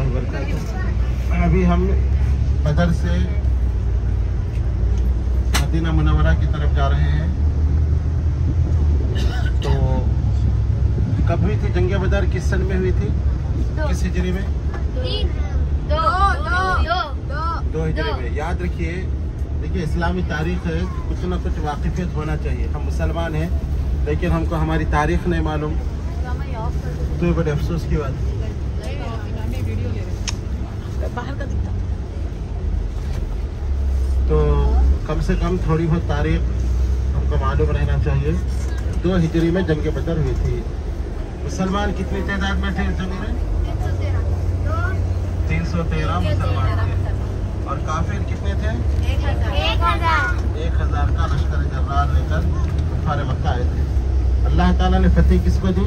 रहमतुल्लाहि व बरकातुहू। अभी हम बदर से मदीना मुनव्वरा की तरफ जा रहे हैं। तो कब हुई थी जंग बदर, किस सन में हुई थी, किस हिजरी में? दो हिजरी में। याद रखिए, देखिए इस्लामी तारीख है, कुछ ना कुछ वाकिफियत होना चाहिए। हम मुसलमान हैं लेकिन हमको हमारी तारीख नहीं मालूम, तो ये बड़े अफसोस की बात है। तो कम से कम थोड़ी बहुत तारीख हमको मालूम रहना चाहिए। 2 हिजरी में जंग बदर हुई थी। मुसलमान कितनी तादाद में थे इस जंग में? 313 मुसलमान थे। और काफिर कितने थे? 1000 का लश्कर जर्रार लेकर कुफार मक्का आए थे। अल्लाह ताला ने फतेह किसको दी?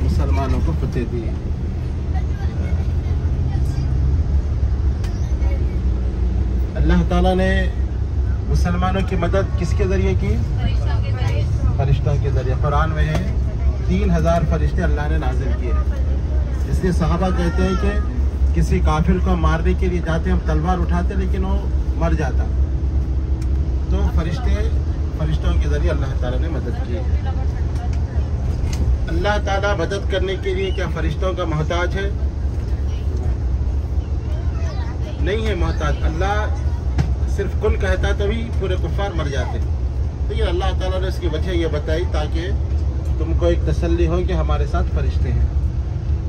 मुसलमानों को फतेह दी। अल्लाह ताला ने मुसलमानों की मदद किसके जरिए की? फरिश्तों के जरिए। कुरान में है 3000 फरिश्ते अल्लाह ने नाजिल किए। इसलिए सहाबा कहते हैं कि किसी काफिर को मारने के लिए जाते हम तलवार उठाते लेकिन वो मर जाता, तो फरिश्तों के जरिए अल्लाह ताला ने मदद की। अल्लाह ताला मदद करने के लिए क्या फरिश्तों का मोहताज है? नहीं है मोहताज। अल्लाह सिर्फ कुल कहता तभी पूरे कुफार मर जाते। तो ये अल्लाह ताला ने इसकी वजह ये बताई ताकि तुमको एक तसल्ली हो कि हमारे साथ फरिश्ते हैं।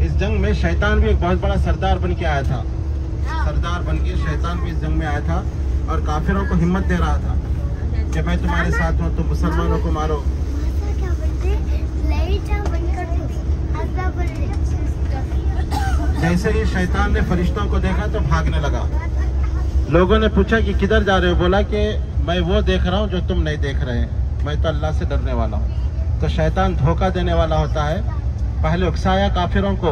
इस जंग में शैतान भी एक बहुत बड़ा सरदार बन के आया था। सरदार बन के शैतान भी इस जंग में आया था और काफिरों को हिम्मत दे रहा था कि मैं तुम्हारे साथ हूँ, तुम मुसलमानों को मारो। जैसे ही शैतान ने फरिश्तों को देखा तो भागने लगा। लोगों ने पूछा कि किधर जा रहे हो? बोला कि मैं वो देख रहा हूँ जो तुम नहीं देख रहे, मैं तो अल्लाह से डरने वाला हूँ। तो शैतान धोखा देने वाला होता है। पहले उकसाया काफिरों को,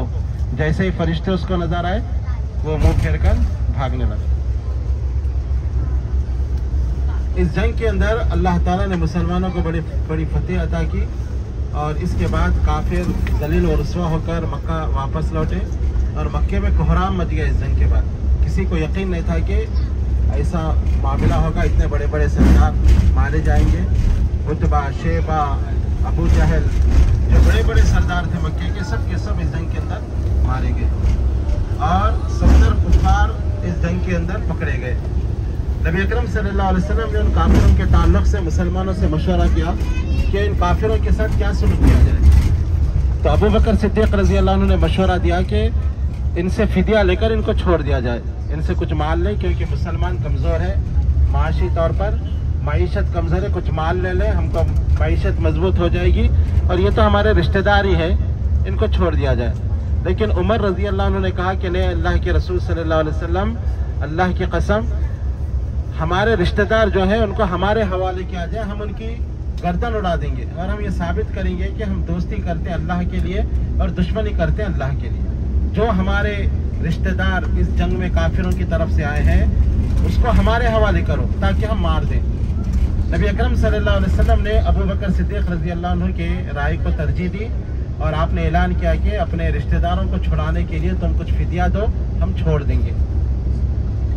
जैसे ही फरिश्ते उसको नजर आए वो मुंह फेर कर भागने लगे। इस जंग के अंदर अल्लाह ताला ने मुसलमानों को बड़ी फतेह अता की और इसके बाद काफिर जलील और रुसवा होकर मक्का वापस लौटे और मक्के में कोहराम मच गया। इस जंग के बाद किसी को यकीन नहीं था कि ऐसा मामला होगा, इतने बड़े बड़े सरदार मारे जाएंगे। उतबा, शेबा, अबू जहल, जो बड़े बड़े सरदार थे मक्के के, सब इस जंग के अंदर मारे गए और 70 कुफार इस जंग के अंदर पकड़े गए। नबी अकरम सल्लल्लाहु अलैहि वसल्लम ने उन काफिरों के ताल्लुक से मुसलमानों से मशवरा किया कि इन काफिरों के साथ क्या सुलूक किया जाए। तो अबू बकर सिद्दीक रज़ी अल्लाह अन्हु ने मशवरा दिया कि इनसे फिदिया लेकर इनको छोड़ दिया जाए, इनसे कुछ माल ले, क्योंकि मुसलमान कमज़ोर है माशी तौर पर, मईशत कमज़ोर है, कुछ माल ले ले, हमको मईशत मजबूत हो जाएगी और ये तो हमारे रिश्तेदार ही है, इनको छोड़ दिया जाए। लेकिन उमर रज़ी अल्लाह अन्हु ने कहा कि नहीं, अल्लाह के रसूल सल्लल्लाहु अलैहि वसल्लम, अल्लाह की कसम, हमारे रिश्तेदार जो है उनको हमारे हवाले किया जाए, हम उनकी गर्दन उड़ा देंगे और हम ये साबित करेंगे कि हम दोस्ती करते हैं अल्लाह के लिए और दुश्मनी करते हैं अल्लाह के लिए। जो हमारे रिश्तेदार इस जंग में काफिरों की तरफ से आए हैं उसको हमारे हवाले करो ताकि हम मार दें। नबी अकरम सल्लल्लाहु अलैहि वसल्लम ने अबू बकर सिद्दीक रज़ी अल्लाह अन्हु के राय को तरजीह दी और आपने ऐलान किया कि अपने रिश्तेदारों को छुड़ाने के लिए तुम कुछ फिदिया दो, हम छोड़ देंगे।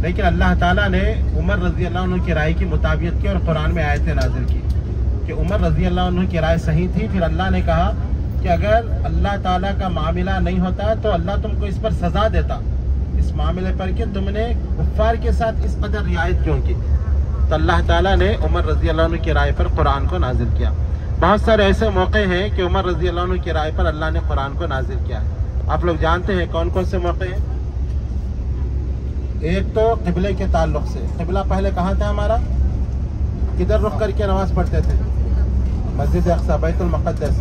लेकिन अल्लाह ताला ने उमर रज़ी अल्लाह अन्हु की राय की मुताबियत की और कुरान में आयतें नाज़िल की कि उमर रज़ी अल्लाह अन्हु की राय सही थी। फिर अल्लाह ने कहा कि अगर अल्लाह ताला का मामला नहीं होता तो अल्लाह तुमको इस पर सजा देता, इस मामले पर कि तुमने कुफ्फार के साथ इस कदर रियायत क्यों की। तो अल्लाह ताला ने उमर रज़ी अल्लाह अन्हु की राय पर कुरान को नाजिल किया। बहुत सारे ऐसे मौके हैं कि उमर रज़ी अल्लाह अन्हु की राय पर अल्लाह ने कुरान को नाजिल किया है। आप लोग जानते हैं कौन कौन से मौके हैं? एक तो क़िबले के ताल्लुक से, क़िबला पहले कहाँ था हमारा, किधर रुख करके नमाज पढ़ते थे? मस्जिद अक़सा, बैतुल मुक़द्दस।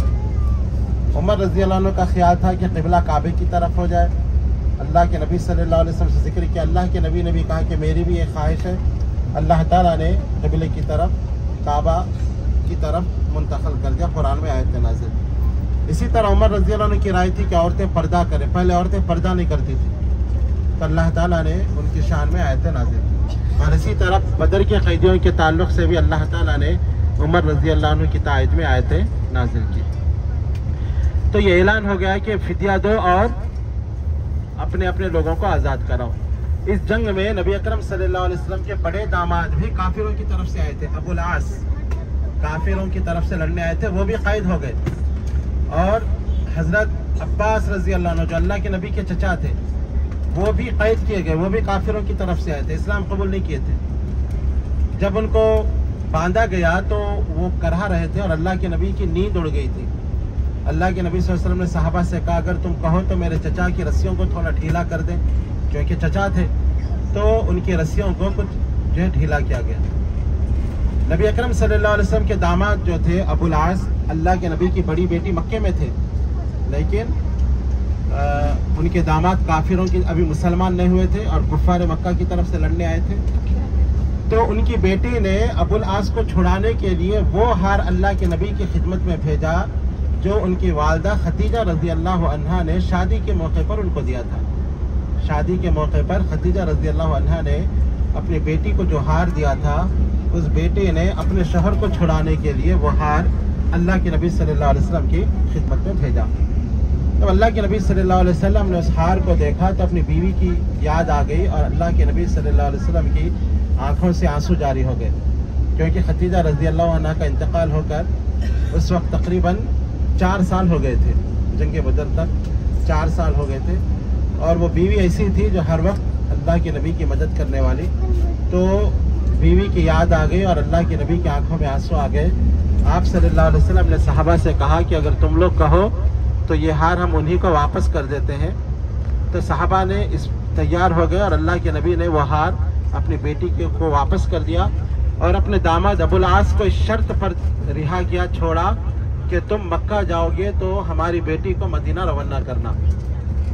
उमर रज़ी अल्लाह अन्हु का ख्याल था कि क़िबला काबे की तरफ हो जाए। अल्लाह के नबी सल्लल्लाहु अलैहि वसल्लम से जिक्र किया, अल्लाह के नबी ने भी कहा कि मेरी भी एक ख्वाहिश है। अल्लाह ताला ने क़िबले की तरफ, काबा की तरफ मुंतक़िल कर दिया, कुरान में आयत नाज़िल। इसी तरह उमर रज़ी अल्लाह अन्हु की राय थी कि औरतें पर्दा करें, पहले औरतें पर्दा नहीं करती थी, तो अल्लाह ताला ने उनकी शान में आयत नाज़िल। और इसी तरह बदर के कैदियों के ताल्लुक से भी अल्लाह ताला ने उमर रज़ी अल्लाह अन्हु की तायद में आयतें नाज़िल की। तो ये ऐलान हो गया कि फिदिया दो और अपने अपने लोगों को आज़ाद कराओ। इस जंग में नबी अकरम सल्लल्लाहु अलैहि वसल्लम के बड़े दामाद भी काफिरों की तरफ से आए थे। अबुल आस काफिरों की तरफ से लड़ने आए थे, वो भी कैद हो गए। और हजरत अब्बास रजी अल्लाह अन्हु जो अल्लाह के नबी के चचा थे, वो भी कैद किए गए, वो भी काफिरों की तरफ से आए थे, इस्लाम कबूल नहीं किए थे। जब उनको बांधा गया तो वो करहा रहे थे और अल्लाह के नबी की नींद उड़ गई थी। अल्लाह के नबी सल्लल्लाहु अलैहि वसल्लम ने सहाबा से कहा, अगर तुम कहो तो मेरे चचा की रस्सियों को थोड़ा ढीला कर दें, क्योंकि चचा थे। तो उनकी रस्सियों को कुछ जो है ढीला किया गया। नबी अकरम सल्लल्लाहु अलैहि वसल्लम के दामाद जो थे अबुल आस, अल्लाह के नबी की बड़ी बेटी मक्के में थे, लेकिन उनके दामाद काफिरों की अभी मुसलमान नहीं हुए थे और कुफ्फार मक्का की तरफ से लड़ने आए थे। तो उनकी बेटी ने अबुल आस को छुड़ाने के लिए वो हार अल्लाह के नबी की खिदमत में भेजा जो उनकी वालदा खतीजा रज़ी अल्लाह अन्हा ने शादी के मौके पर उनको दिया था। शादी के मौके पर खतीजा रज़ी अल्लाह अन्हा ने अपनी बेटी को जो हार दिया था, उस बेटे ने अपने शोहर को छुड़ाने के लिए वो हार अल्लाह के नबी सल्लल्लाहु अलैहि वसल्लम की खिदमत में भेजा। तो अल्लाह के नबी सल्लल्लाहु अलैहि वसल्लम ने उस हार को देखा तो अपनी बीवी की याद आ गई और अल्लाह के नबी सल्लल्लाहु अलैहि वसल्लम की आंखों से आंसू जारी हो गए, क्योंकि खतीजा रज़ी अल्लाह अन्हा का इंतकाल होकर उस वक्त तकरीबन 4 साल हो गए थे, जंग बदर तक 4 साल हो गए थे। और वो बीवी ऐसी थी जो हर वक्त अल्लाह के नबी की मदद करने वाली। तो बीवी की याद आ गई और अल्लाह के नबी की आंखों में आंसू आ गए। आप सल्लल्लाहु अलैहि वसल्लम ने सहाबा से कहा कि अगर तुम लोग कहो तो ये हार हम उन्हीं को वापस कर देते हैं। तो सहाबा ने इस तैयार हो गए और अल्लाह के नबी ने वो हार अपनी बेटी को वापस कर दिया और अपने दामाद अबुल आस को इस शर्त पर रिहा किया, छोड़ा कि तुम मक्का जाओगे तो हमारी बेटी को मदीना रवाना करना,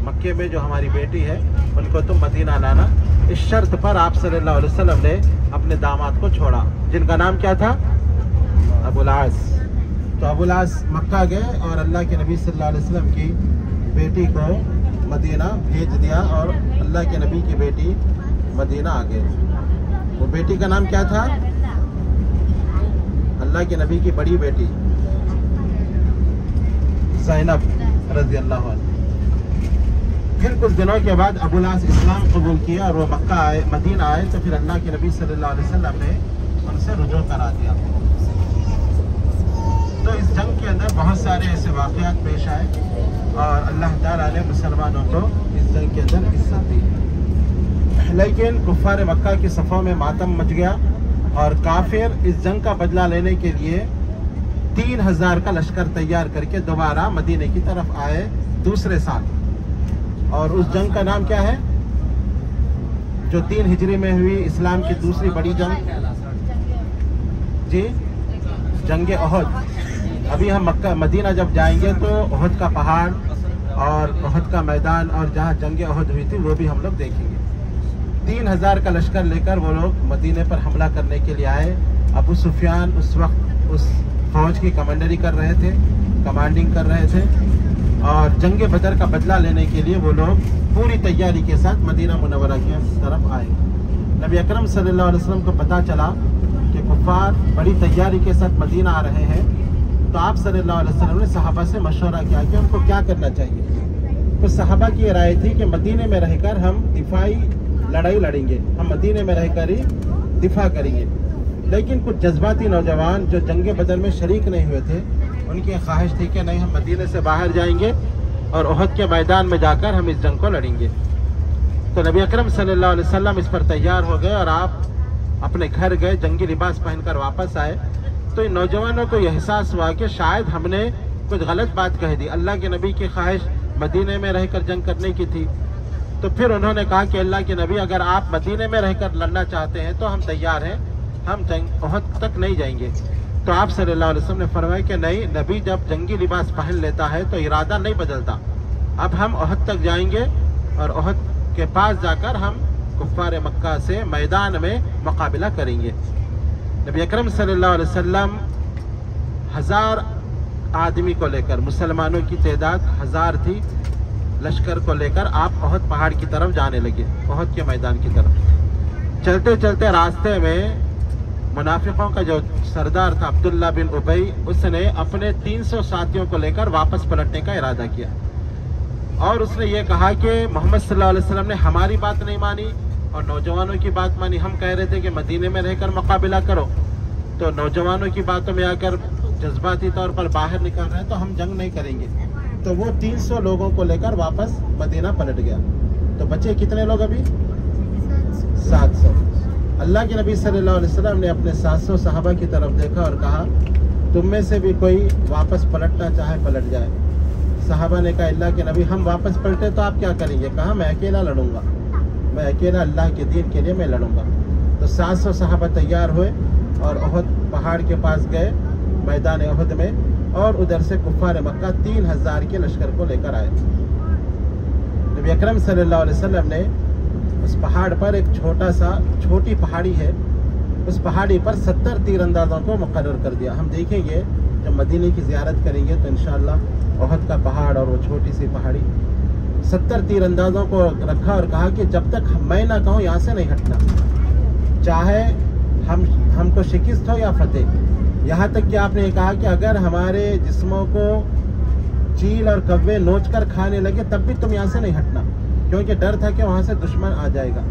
मक्के में जो हमारी बेटी है उनको तुम मदीना लाना। इस शर्त पर आप सल्लल्लाहु अलैहि वसल्लम ने अपने दामाद को छोड़ा, जिनका नाम क्या था? अबुल आस। तो अबुल आस मक्का गए और अल्लाह के नबी सल्लल्लाहु अलैहि वसल्लम की बेटी को मदीना भेज दिया और अल्लाह के नबी की बेटी मदीना आ गए। वो बेटी का नाम क्या था? अल्लाह के नबी की बड़ी बेटी ज़ैनब रज़ी अल्लाह अन्हा। फिर कुछ दिनों के बाद अबुल आस इस्लाम कबूल किया और वो मक्का आए, मदीना आए। तो फिर अल्लाह के नबी सल्लल्लाहु अलैहि वसल्लम ने उनसे रुजू करा दिया। तो इस जंग के अंदर बहुत सारे ऐसे वाक़यात पेश आए और अल्लाह ताला ने मुसलमानों को इस जंग के अंदर इज्जत दी। लेकिन कुफ्फार मक्का की सफ़ों में मातम मच गया और काफिर इस जंग का बदला लेने के लिए 3000 का लश्कर तैयार करके दोबारा मदीने की तरफ आए दूसरे साल। और उस जंग का नाम क्या है जो 3 हिजरी में हुई, इस्लाम की दूसरी बड़ी जंग? जी, जंग ओहद। अभी हम मक्का मदीना जब जाएंगे तो ओहद का पहाड़ और ओहद का मैदान और जहाँ जंग ओहद हुई थी वो भी हम लोग देखेंगे। 3000 का लश्कर लेकर वो लोग मदीने पर हमला करने के लिए आए। अबू सुफियान उस वक्त उस फौज की कमांडरी कर रहे थे, कमांडिंग कर रहे थे और जंग बदर का बदला लेने के लिए वो लोग पूरी तैयारी के साथ मदीना मुनव्वरा की तरफ आए। नबी अकरम सल्लल्लाहु अलैहि वसल्लम को पता चला कि कुफ्फार बड़ी तैयारी के साथ मदीना आ रहे हैं। तो आप सल्लल्लाहु अलैहि वसल्लम ने सहाबा से मशवरा किया कि हमको क्या करना चाहिए। तो सहाबा की राय थी कि मदीने में रहकर हम दिफाई लड़ाई लड़ेंगे, हम मदीने में रहकर ही दिफा करेंगे। लेकिन कुछ जज्बाती नौजवान जो जंग बदर में शरीक नहीं हुए थे, उनकी ख्वाहिश थी कि नहीं, हम मदीने से बाहर जाएंगे और ओहद के मैदान में जाकर हम इस जंग को लड़ेंगे। तो नबी अकरम सल्लल्लाहु अलैहि वसल्लम इस पर तैयार हो गए और आप अपने घर गए, जंगी लिबास पहनकर वापस आए। तो इन नौजवानों को यह एहसास हुआ कि शायद हमने कुछ गलत बात कह दी। अल्लाह के नबी की ख्वाहिश मदीने में रहकर जंग करने की थी। तो फिर उन्होंने कहा कि अल्लाह के नबी, अगर आप मदीने में रहकर लड़ना चाहते हैं तो हम तैयार हैं, हम जंग ओहद तक नहीं जाएंगे। तो आप सल्लल्लाहु अलैहि वसल्लम ने फरमाया कि नहीं, नबी जब जंगी लिबास पहन लेता है तो इरादा नहीं बदलता। अब हम ओहद तक जाएंगे और ओहद के पास जाकर हम कुफ्फार मक्का से मैदान में मुकाबला करेंगे। नबी अकरम सल्लल्लाहु अलैहि वसल्लम 1000 आदमी को लेकर, मुसलमानों की तादाद 1000 थी, लश्कर को लेकर आप ओहद पहाड़ की तरफ जाने लगे, ओहद के मैदान की तरफ। चलते चलते रास्ते में मुनाफिकों का जो सरदार था अब्दुल्ला बिन उबई, उसने अपने 300 साथियों को लेकर वापस पलटने का इरादा किया और उसने ये कहा कि मोहम्मद सल्लल्लाहु अलैहि वसल्लम ने हमारी बात नहीं मानी और नौजवानों की बात मानी। हम कह रहे थे कि मदीने में रहकर मुकाबला करो, तो नौजवानों की बातों में आकर जज्बाती तौर पर बाहर निकल रहे हैं, तो हम जंग नहीं करेंगे। तो वो 300 लोगों को लेकर वापस मदीना पलट गया। तो बचे कितने लोग अभी? 700। अल्लाह के नबी सल्लल्लाहु अलैहि वसल्लम ने अपने 700 सहाबा की तरफ देखा और कहा, तुम में से भी कोई वापस पलटना चाहे पलट जाए। सहाबा ने कहा, अल्लाह के नबी हम वापस पलटे तो आप क्या करेंगे? कहा, मैं अकेला लड़ूंगा, मैं अकेला अल्लाह के दीन के लिए मैं लड़ूंगा। तो 700 सहाबा तैयार हुए और उहद पहाड़ के पास गए, मैदान उहद में, और उधर से कुफ्फार मक्का 3000 के लश्कर को लेकर आए। नबी अकरम सल्लल्लाहु अलैहि वसल्लम ने उस पहाड़ पर एक छोटी पहाड़ी है, उस पहाड़ी पर 70 तीरंदाजों को मुकर्रर कर दिया। हम देखेंगे जब मदीने की ज़ियारत करेंगे तो इंशाअल्लाह उहद का पहाड़ और वो छोटी सी पहाड़ी, 70 तीरंदाजों को रखा और कहा कि जब तक मैं ना कहूँ यहाँ से नहीं हटना, चाहे हमको शिकस्त हो या फतेह। यहाँ तक कि आपने कहा कि अगर हमारे जिस्मों को चील और कव्वे नोच कर खाने लगे तब भी तुम यहाँ से नहीं हटना, क्योंकि डर था कि वहाँ से दुश्मन आ जाएगा।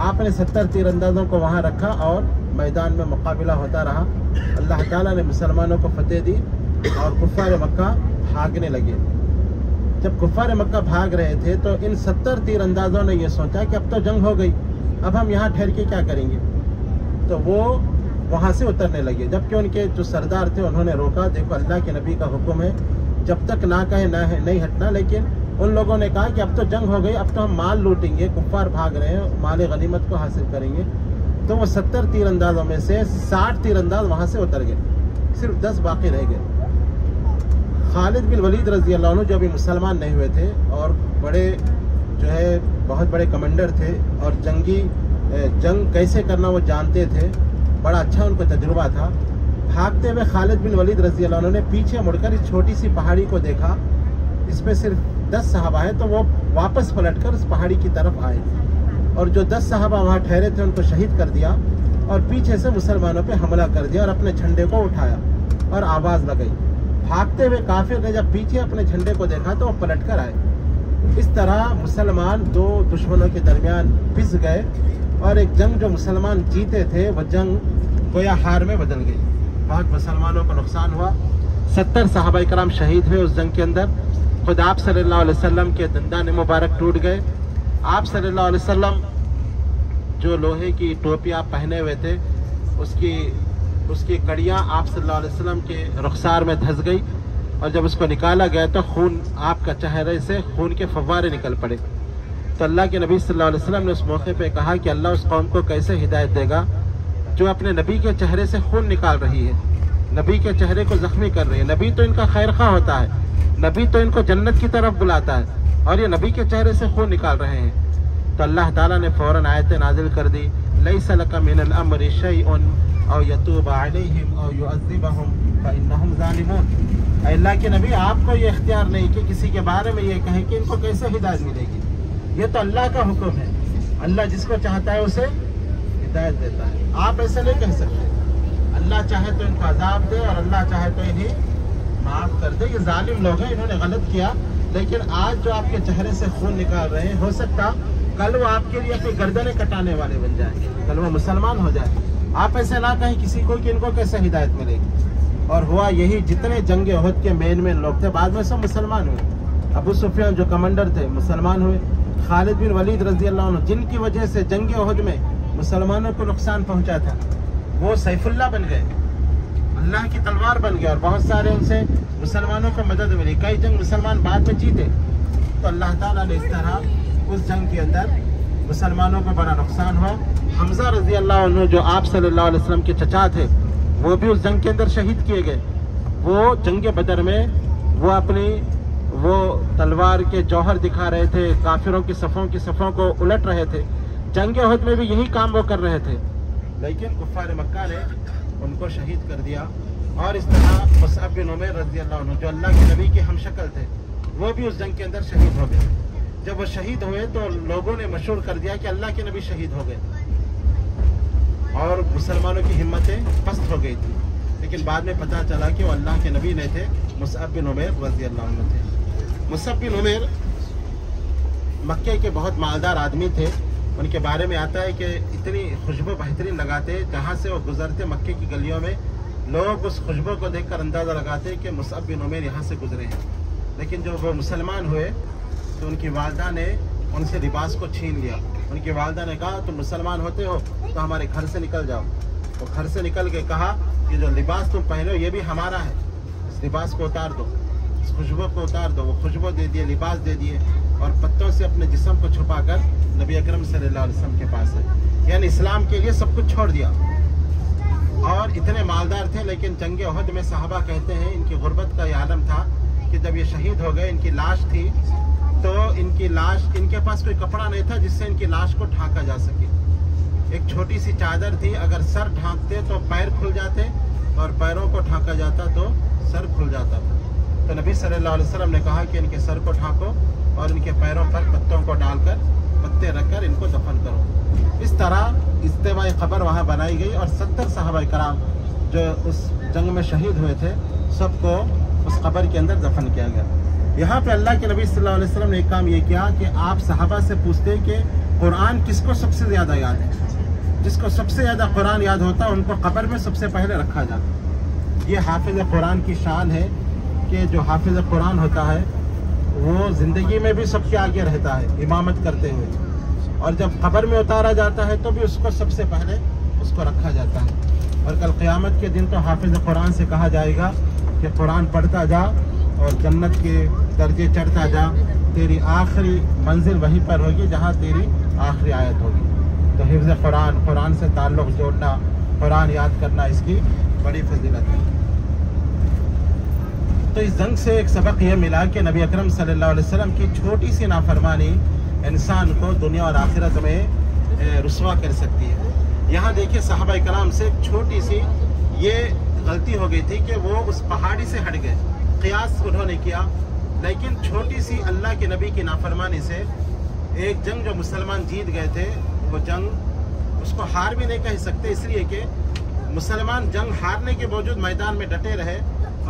आपने 70 तीरंदाजों को वहाँ रखा और मैदान में मुकाबला होता रहा। अल्लाह ताला ने मुसलमानों को फतेह दी और कुफ्फार मक्का भागने लगे। जब कुफ्फार मक्का भाग रहे थे तो इन 70 तीरंदाजों ने यह सोचा कि अब तो जंग हो गई, अब हम यहाँ ठहर के क्या करेंगे। तो वो वहाँ से उतरने लगे, जबकि उनके जो सरदार थे उन्होंने रोका। देखो अल्लाह के नबी का हुक्म है, जब तक ना कहे ना है नहीं हटना। लेकिन उन लोगों ने कहा कि अब तो जंग हो गई, अब तो हम माल लूटेंगे, कुफ्फार भाग रहे हैं, माल गनीमत को हासिल करेंगे। तो वो 70 तीरंदाजों में से 60 तीरंदाज वहाँ से उतर गए, सिर्फ 10 बाकी रह गए। खालिद बिन वलीद रज़ी अल्लाह अन्हु जो अभी मुसलमान नहीं हुए थे और बड़े जो है बहुत बड़े कमांडर थे और जंग कैसे करना वो जानते थे, बड़ा अच्छा उनको तजुर्बा था। भागते हुए खालिद बिन वलीद रज़ी अल्लाह अन्हु ने पीछे मुड़कर इस छोटी सी पहाड़ी को देखा, इस पे सिर्फ 10 सहाबा है। तो वो वापस पलटकर उस पहाड़ी की तरफ आए और जो 10 सहाबा वहाँ ठहरे थे उनको शहीद कर दिया और पीछे से मुसलमानों पे हमला कर दिया और अपने झंडे को उठाया और आवाज़ लगाई। भागते हुए काफिर ने जब पीछे अपने झंडे को देखा तो वो पलट कर आए। इस तरह मुसलमान दो दुश्मनों के दरमियान पिस गए और एक जंग जो मुसलमान जीते थे वो जंग गोया हार में बदल गई। बहुत मुसलमानों को नुकसान हुआ, 70 सहाबा इकराम शहीद हुए उस जंग के अंदर। खुद आप सल्लल्लाहु अलैहि वसल्लम के दंदान मुबारक टूट गए। आप सल्लल्लाहु अलैहि वसल्लम जो लोहे की टोपी आप पहने हुए थे उसकी कड़ियाँ आप सल्लल्लाहु अलैहि वसल्लम के रुखसार में धंस गई और जब उसको निकाला गया तो खून आपका चेहरे से खून के फव्वारे निकल पड़े। तो अल्लाह के नबी सल्लल्लाहु अलैहि वसल्लम ने उस मौके पे कहा कि अल्लाह उस कौम को कैसे हिदायत देगा जो अपने नबी के चेहरे से खून निकाल रही है, नबी के चेहरे को जख्मी कर रही है। नबी तो इनका खैरखा होता है, नबी तो इनको जन्नत की तरफ बुलाता है और ये नबी के चेहरे से खून निकाल रहे हैं। तो अल्लाह ताला ने फ़ौरन आयतें नाजिल कर दी, लैसा लका मिनल अम्रि शैउन औ यतूब अलैहिम औ युअज़्ज़िबहुम फ़इन्नहुम ज़ालिमून। अल्लाह के नबी आपको ये इख्तियार नहीं कि किसी के बारे में ये कहें कि इनको कैसे हिदायत मिलेगी, ये तो अल्लाह का हुक्म है। अल्लाह जिसको चाहता है उसे हिदायत देता है। आप ऐसे नहीं कह सकते, अल्लाह चाहे तो इनको अजाब दे और अल्लाह चाहे तो इन्हें माफ़ कर दे। ये जालिम लोग हैं, इन्होंने गलत किया, लेकिन आज जो आपके चेहरे से खून निकाल रहे हैं, हो सकता कल वो आपके लिए अपनी गर्दनें कटाने वाले बन जाए, कल वो मुसलमान हो जाए। आप ऐसे ना कहें किसी को कि इनको कैसे हिदायत मिलेगी। और हुआ यही, जितने जंग उहद के मेन लोग थे बाद में सब मुसलमान हुए। अबू सुफियान जो कमांडर थे मुसलमान हुए, खालिद बिन वलीद रज़ी अल्लाह अन्हु जिनकी वजह से जंग उहद में मुसलमानों को नुकसान पहुंचा था, वो सैफुल्लाह बन गए, अल्लाह की तलवार बन गए और बहुत सारे उनसे मुसलमानों को मदद मिली। कई जंग मुसलमान बाद में जीते। तो अल्लाह ताला ने इस तरह उस जंग के अंदर मुसलमानों को बड़ा नुकसान हुआ। हमजा रज़ी अल्लाह अन्हु जो आप सल्लल्लाहु अलैहि वसल्लम के चचा थे, वो भी उस जंग के अंदर शहीद किए गए। वो जंग बदर में वो अपनी वो तलवार के जौहर दिखा रहे थे, काफिरों की सफ़ों को उलट रहे थे। जंग उहद में भी यही काम वो कर रहे थे, लेकिन कुफ्फार मक्का ने उनको शहीद कर दिया। और इस तरह मुसअब बिन उमैर रज़ी अल्लाह अन्हु जो अल्लाह के नबी के हमशक्ल थे, वो भी उस जंग के अंदर शहीद हो गए। जब वो शहीद हुए तो लोगों ने मशहूर कर दिया कि अल्लाह के नबी शहीद हो गए और मुसलमानों की हिम्मतें पस्त हो गई थी। लेकिन बाद में पता चला कि वो अल्लाह के नबी नहीं थे, मुसअब बिन उमैर रज़ी अल्लाह अन्हु थे। मुसअब बिन उमैर मक्के के बहुत मालदार आदमी थे। उनके बारे में आता है कि इतनी खुशबू बेहतरीन लगाते, जहाँ से वो गुजरते मक्के की गलियों में लोग उस खुशबू को देखकर अंदाज़ा लगाते कि मुसअब बिन उमैर यहाँ से गुजरे हैं। लेकिन जब वो मुसलमान हुए तो उनकी वालदा ने उनसे लिबास को छीन लिया। उनकी वालदा ने कहा तुम मुसलमान होते हो तो हमारे घर से निकल जाओ। तो घर से निकल के कहा कि जो लिबास तुम पहने हो ये भी हमारा है, इस लिबास को उतार दो, इस खुशबू को उतार दो। वो खुशबू दे दिए, लिबास दे दिए और पत्तों से अपने जिस्म को छुपाकर नबी अकरम सल्लल्लाहु अलैहि वसल्लम के पास है, यानी इस्लाम के लिए सब कुछ छोड़ दिया। और इतने मालदार थे, लेकिन जंग उहद में सहाबा कहते हैं इनकी गुर्बत का ये आलम था कि जब ये शहीद हो गए, इनकी लाश थी तो इनकी लाश, इनके पास कोई कपड़ा नहीं था जिससे इनकी लाश को ढांका जा सके। एक छोटी सी चादर थी, अगर सर ढांकते तो पैर खुल जाते और पैरों को ढांका जाता तो सर खुल जाता था। तो नबी सल्लल्लाहु अलैहि वसल्लम ने कहा कि इनके सर को ढांको और इनके पैरों पर पत्तों को डालकर, पत्ते रखकर इनको दफन करो। इस तरह इज्तिमाई क़ब्र वहाँ बनाई गई और 70 सहाबा कराम जो उस जंग में शहीद हुए थे सबको उस कब्र के अंदर दफन किया गया। यहाँ पे अल्लाह के नबी सल्लल्लाहु अलैहि वसल्लम ने एक काम ये किया कि आप सहाबा से पूछते कि कुरान किसको सबसे ज़्यादा याद है। जिसको सबसे ज़्यादा कुरान याद होता है उनको कब्र में सबसे पहले रखा जाता। ये हाफिज़ कुरान की शान है कि जो हाफिज़ कुरान होता है वो ज़िंदगी में भी सबके आगे रहता है इमामत करते हुए, और जब कब्र में उतारा जाता है तो भी उसको सबसे पहले उसको रखा जाता है। और कल क़यामत के दिन तो हाफिज़ कुरान से कहा जाएगा कि कुरान पढ़ता जा और जन्नत के दर्जे चढ़ता जा, तेरी आखिरी मंजिल वहीं पर होगी जहाँ तेरी आखिरी आयत होगी। तो हिफ्ज़ कुरान, कुरान से ताल्लुक़ जोड़ना, कुरान याद करना, इसकी बड़ी फजीलत है। तो इस जंग से एक सबक यह मिला कि नबी अकरम सल्लल्लाहु अलैहि वसल्लम की छोटी सी नाफरमानी इंसान को दुनिया और आखिरत में रुस्वा कर सकती है। यहाँ देखिए सहाबा कराम से एक छोटी सी ये गलती हो गई थी कि वो उस पहाड़ी से हट गए, क़ियास उन्होंने किया, लेकिन छोटी सी अल्लाह के नबी की नाफरमानी से एक जंग जो मुसलमान जीत गए थे, वो जंग उसको हार भी नहीं कह सकते, इसलिए कि मुसलमान जंग हारने के बावजूद मैदान में डटे रहे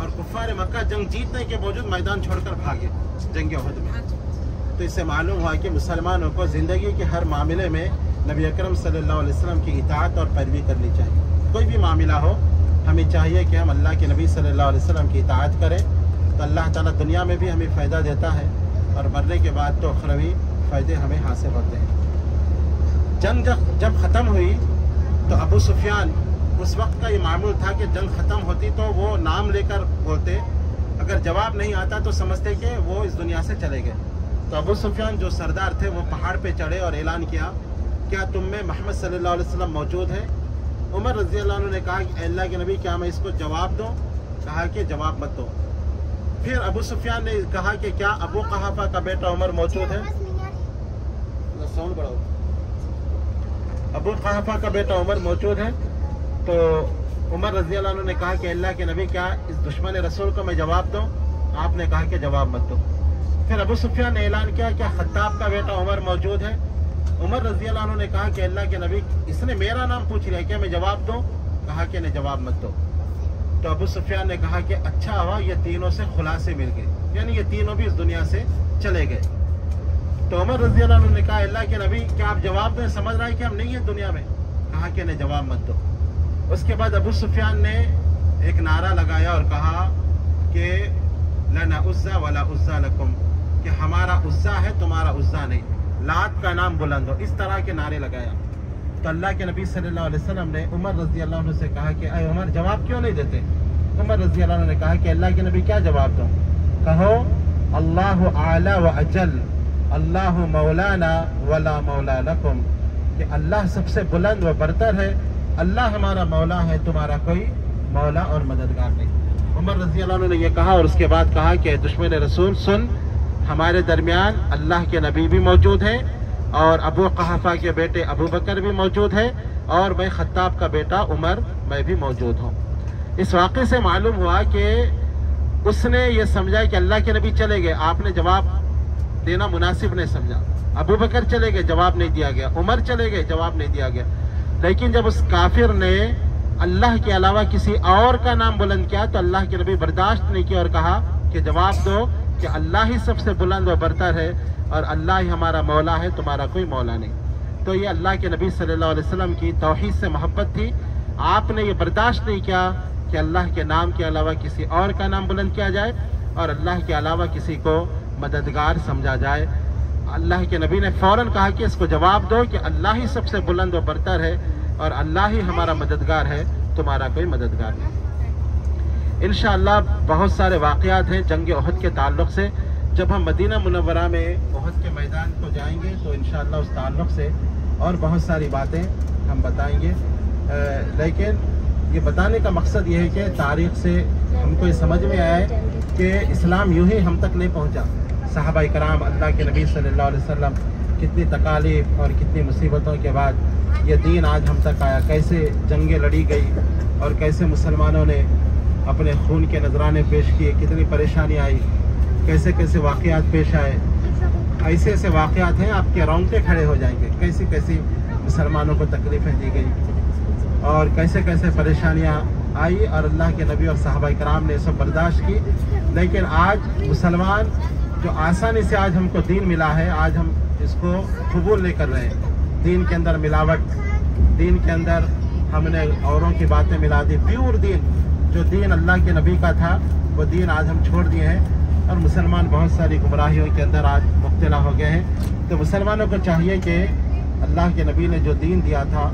और कुफ़ार मक्का जंग जीतने के बावजूद मैदान छोड़कर भागे जंग उहद में। तो इससे मालूम हुआ कि मुसलमानों को ज़िंदगी के हर मामले में नबी अकरम सल्लल्लाहु अलैहि वसल्लम की इताअत और पैरवी करनी चाहिए। कोई भी मामला हो, हमें चाहिए कि हम अल्लाह के नबी सल्लल्लाहु अलैहि वसल्लम की इताअत करें, तो अल्लाह ताला दुनिया में भी हमें फ़ायदा देता है और मरने के बाद तो अखरवी फ़ायदे हमें हासिल होते हैं। जंग जब ख़त्म हुई तो अबू सुफियान, उस वक्त का ये मामूल था कि जंग ख़त्म होती तो वो नाम लेकर बोलते, अगर जवाब नहीं आता तो समझते कि वो इस दुनिया से चले गए। तो अबू सुफियान जो सरदार थे वो पहाड़ पे चढ़े और ऐलान किया, क्या तुम में मोहम्मद सल्लल्लाहु अलैहि वसल्लम मौजूद है? उमर रज़ी अल्लाह अन्हु ने कहा कि अल्लाह के नबी क्या मैं इसको जवाब दूँ? कहा कि जवाब मत दो। फिर अबू सुफियान ने कहा कि क्या अबू कहाफा का बेटा उमर मौजूद है? साउंड बढ़ाओ। अबू कहाफा का बेटा उमर मौजूद है? तो उमर रज़ी अल्लाह अन्हु ने कहा कि अल्लाह के नबी क्या इस दुश्मन रसूल को मैं जवाब दूँ? आपने कहा कि जवाब मत दो। फिर अबू सुफियान ने ऐलान किया क्या खत्ताब का बेटा उमर मौजूद है? उमर रज़ी अल्लाह अन्हु ने कहा कि अल्लाह के नबी इसने मेरा नाम पूछ लिया, क्या मैं जवाब दूँ? कहा कि नहीं, जवाब मत दो। तो अबू सुफियान ने कहा कि अच्छा हुआ ये तीनों से खुलासे मिल गए, यानी ये तीनों भी इस दुनिया से चले गए। तो उमर रज़ी अल्लाह अन्हु ने कहा अल्लाह के नबी क्या आप जवाब दें, समझ रहा है कि हम नहीं है दुनिया में? कहा कि नहीं, जवाब मत दो। उसके बाद अबू सुफियान ने एक नारा लगाया और कहा कि लना उज़्ज़ा वला उज़्ज़ा लकुम, कि हमारा उज़्ज़ा है तुम्हारा उज़्ज़ा नहीं, लात का नाम बुलंद हो, इस तरह के नारे लगाया। तो अल्लाह के नबी सल्लल्लाहु अलैहि वसल्लम ने उमर रज़ी अल्लाह अन्हु से कहा कि अय उमर जवाब क्यों नहीं देते? उमर रज़ी अल्लाह अन्हु ने कहा कि अल्लाह के नबी क्या जवाब दूँ? कहो अल्लाहु आला व अजल, अल्लाहु मौलाना वला मौला लकुम, कि अल्लाह सबसे बुलंद व बरतर है, अल्लाह हमारा मौला है, तुम्हारा कोई मौला और मददगार नहीं। उमर रज़ी अल्लाह अन्हु ने यह कहा और उसके बाद कहा कि दुश्मन रसूल सुन, हमारे दरमियान अल्लाह के नबी भी मौजूद है और अबू कहाफा के बेटे अबू बकर भी मौजूद है और मैं खत्ताब का बेटा उमर मैं भी मौजूद हूँ। इस वाक़े से मालूम हुआ कि उसने ये समझा कि अल्लाह के नबी चले गए, आपने जवाब देना मुनासिब नहीं समझा। अबू बकर चले गए, जवाब नहीं दिया गया। उमर चले गए, जवाब नहीं दिया गया। लेकिन जब उस काफिर ने अल्लाह के अलावा किसी और का नाम बुलंद किया तो अल्लाह के नबी बर्दाश्त नहीं किया और कहा कि जवाब दो कि अल्लाह ही सबसे बुलंद व बरतर है, और अल्लाह ही हमारा मौला है, तुम्हारा कोई मौला नहीं। तो ये अल्लाह के नबी सल्लल्लाहु अलैहि वसल्लम की तौहीद से मोहब्बत थी। आपने ये बर्दाश्त नहीं किया कि अल्लाह के नाम के अलावा किसी और का नाम बुलंद किया जाए और अल्लाह के अलावा किसी को मददगार समझा जाए। अल्लाह के नबी ने फ़ौरन कहा कि इसको जवाब दो कि अल्लाह ही सबसे बुलंद व बरतर है और अल्लाह ही हमारा मददगार है, तुम्हारा कोई मददगार नहीं। इंशाअल्लाह बहुत सारे वाक़यात हैं जंग उहद के ताल्लुक़ से। जब हम मदीना मुनव्वरा में उहद के मैदान को जाएंगे तो इंशाअल्लाह उस ताल्लुक़ से और बहुत सारी बातें हम बताएंगे। लेकिन ये बताने का मकसद ये है कि तारीख़ से हमको ये समझ में आया है कि इस्लाम यूँ ही हम तक नहीं पहुँचा। सहाबा इकराम, अल्लाह के नबी सल्लल्लाहु अलैहि वसल्लम, कितनी तकालीफ और कितनी मुसीबतों के बाद ये दीन आज हम तक आया। कैसे जंगें लड़ी गई और कैसे मुसलमानों ने अपने खून के नजराने पेश किए, कितनी परेशानी आई, कैसे कैसे वाक़यात पेश आए। ऐसे ऐसे वाक़यात हैं आपके रोंगटे खड़े हो जाएंगे। कैसी कैसी मुसलमानों को तकलीफ़ें दी गई और कैसे कैसे परेशानियाँ आई और अल्लाह के नबी और सहाबा इकराम ने सब बर्दाश्त की। लेकिन आज मुसलमान जो आसानी से आज हमको दीन मिला है, आज हम इसको कबूल नहीं कर रहे हैं। दीन के अंदर मिलावट, दीन के अंदर हमने औरों की बातें मिला दी। प्योर दीन, जो दीन अल्लाह के नबी का था, वो दीन आज हम छोड़ दिए हैं और मुसलमान बहुत सारी गुमराहियों के अंदर आज मुब्तला हो गए हैं। तो मुसलमानों को चाहिए कि अल्लाह के नबी ने जो दीन दिया था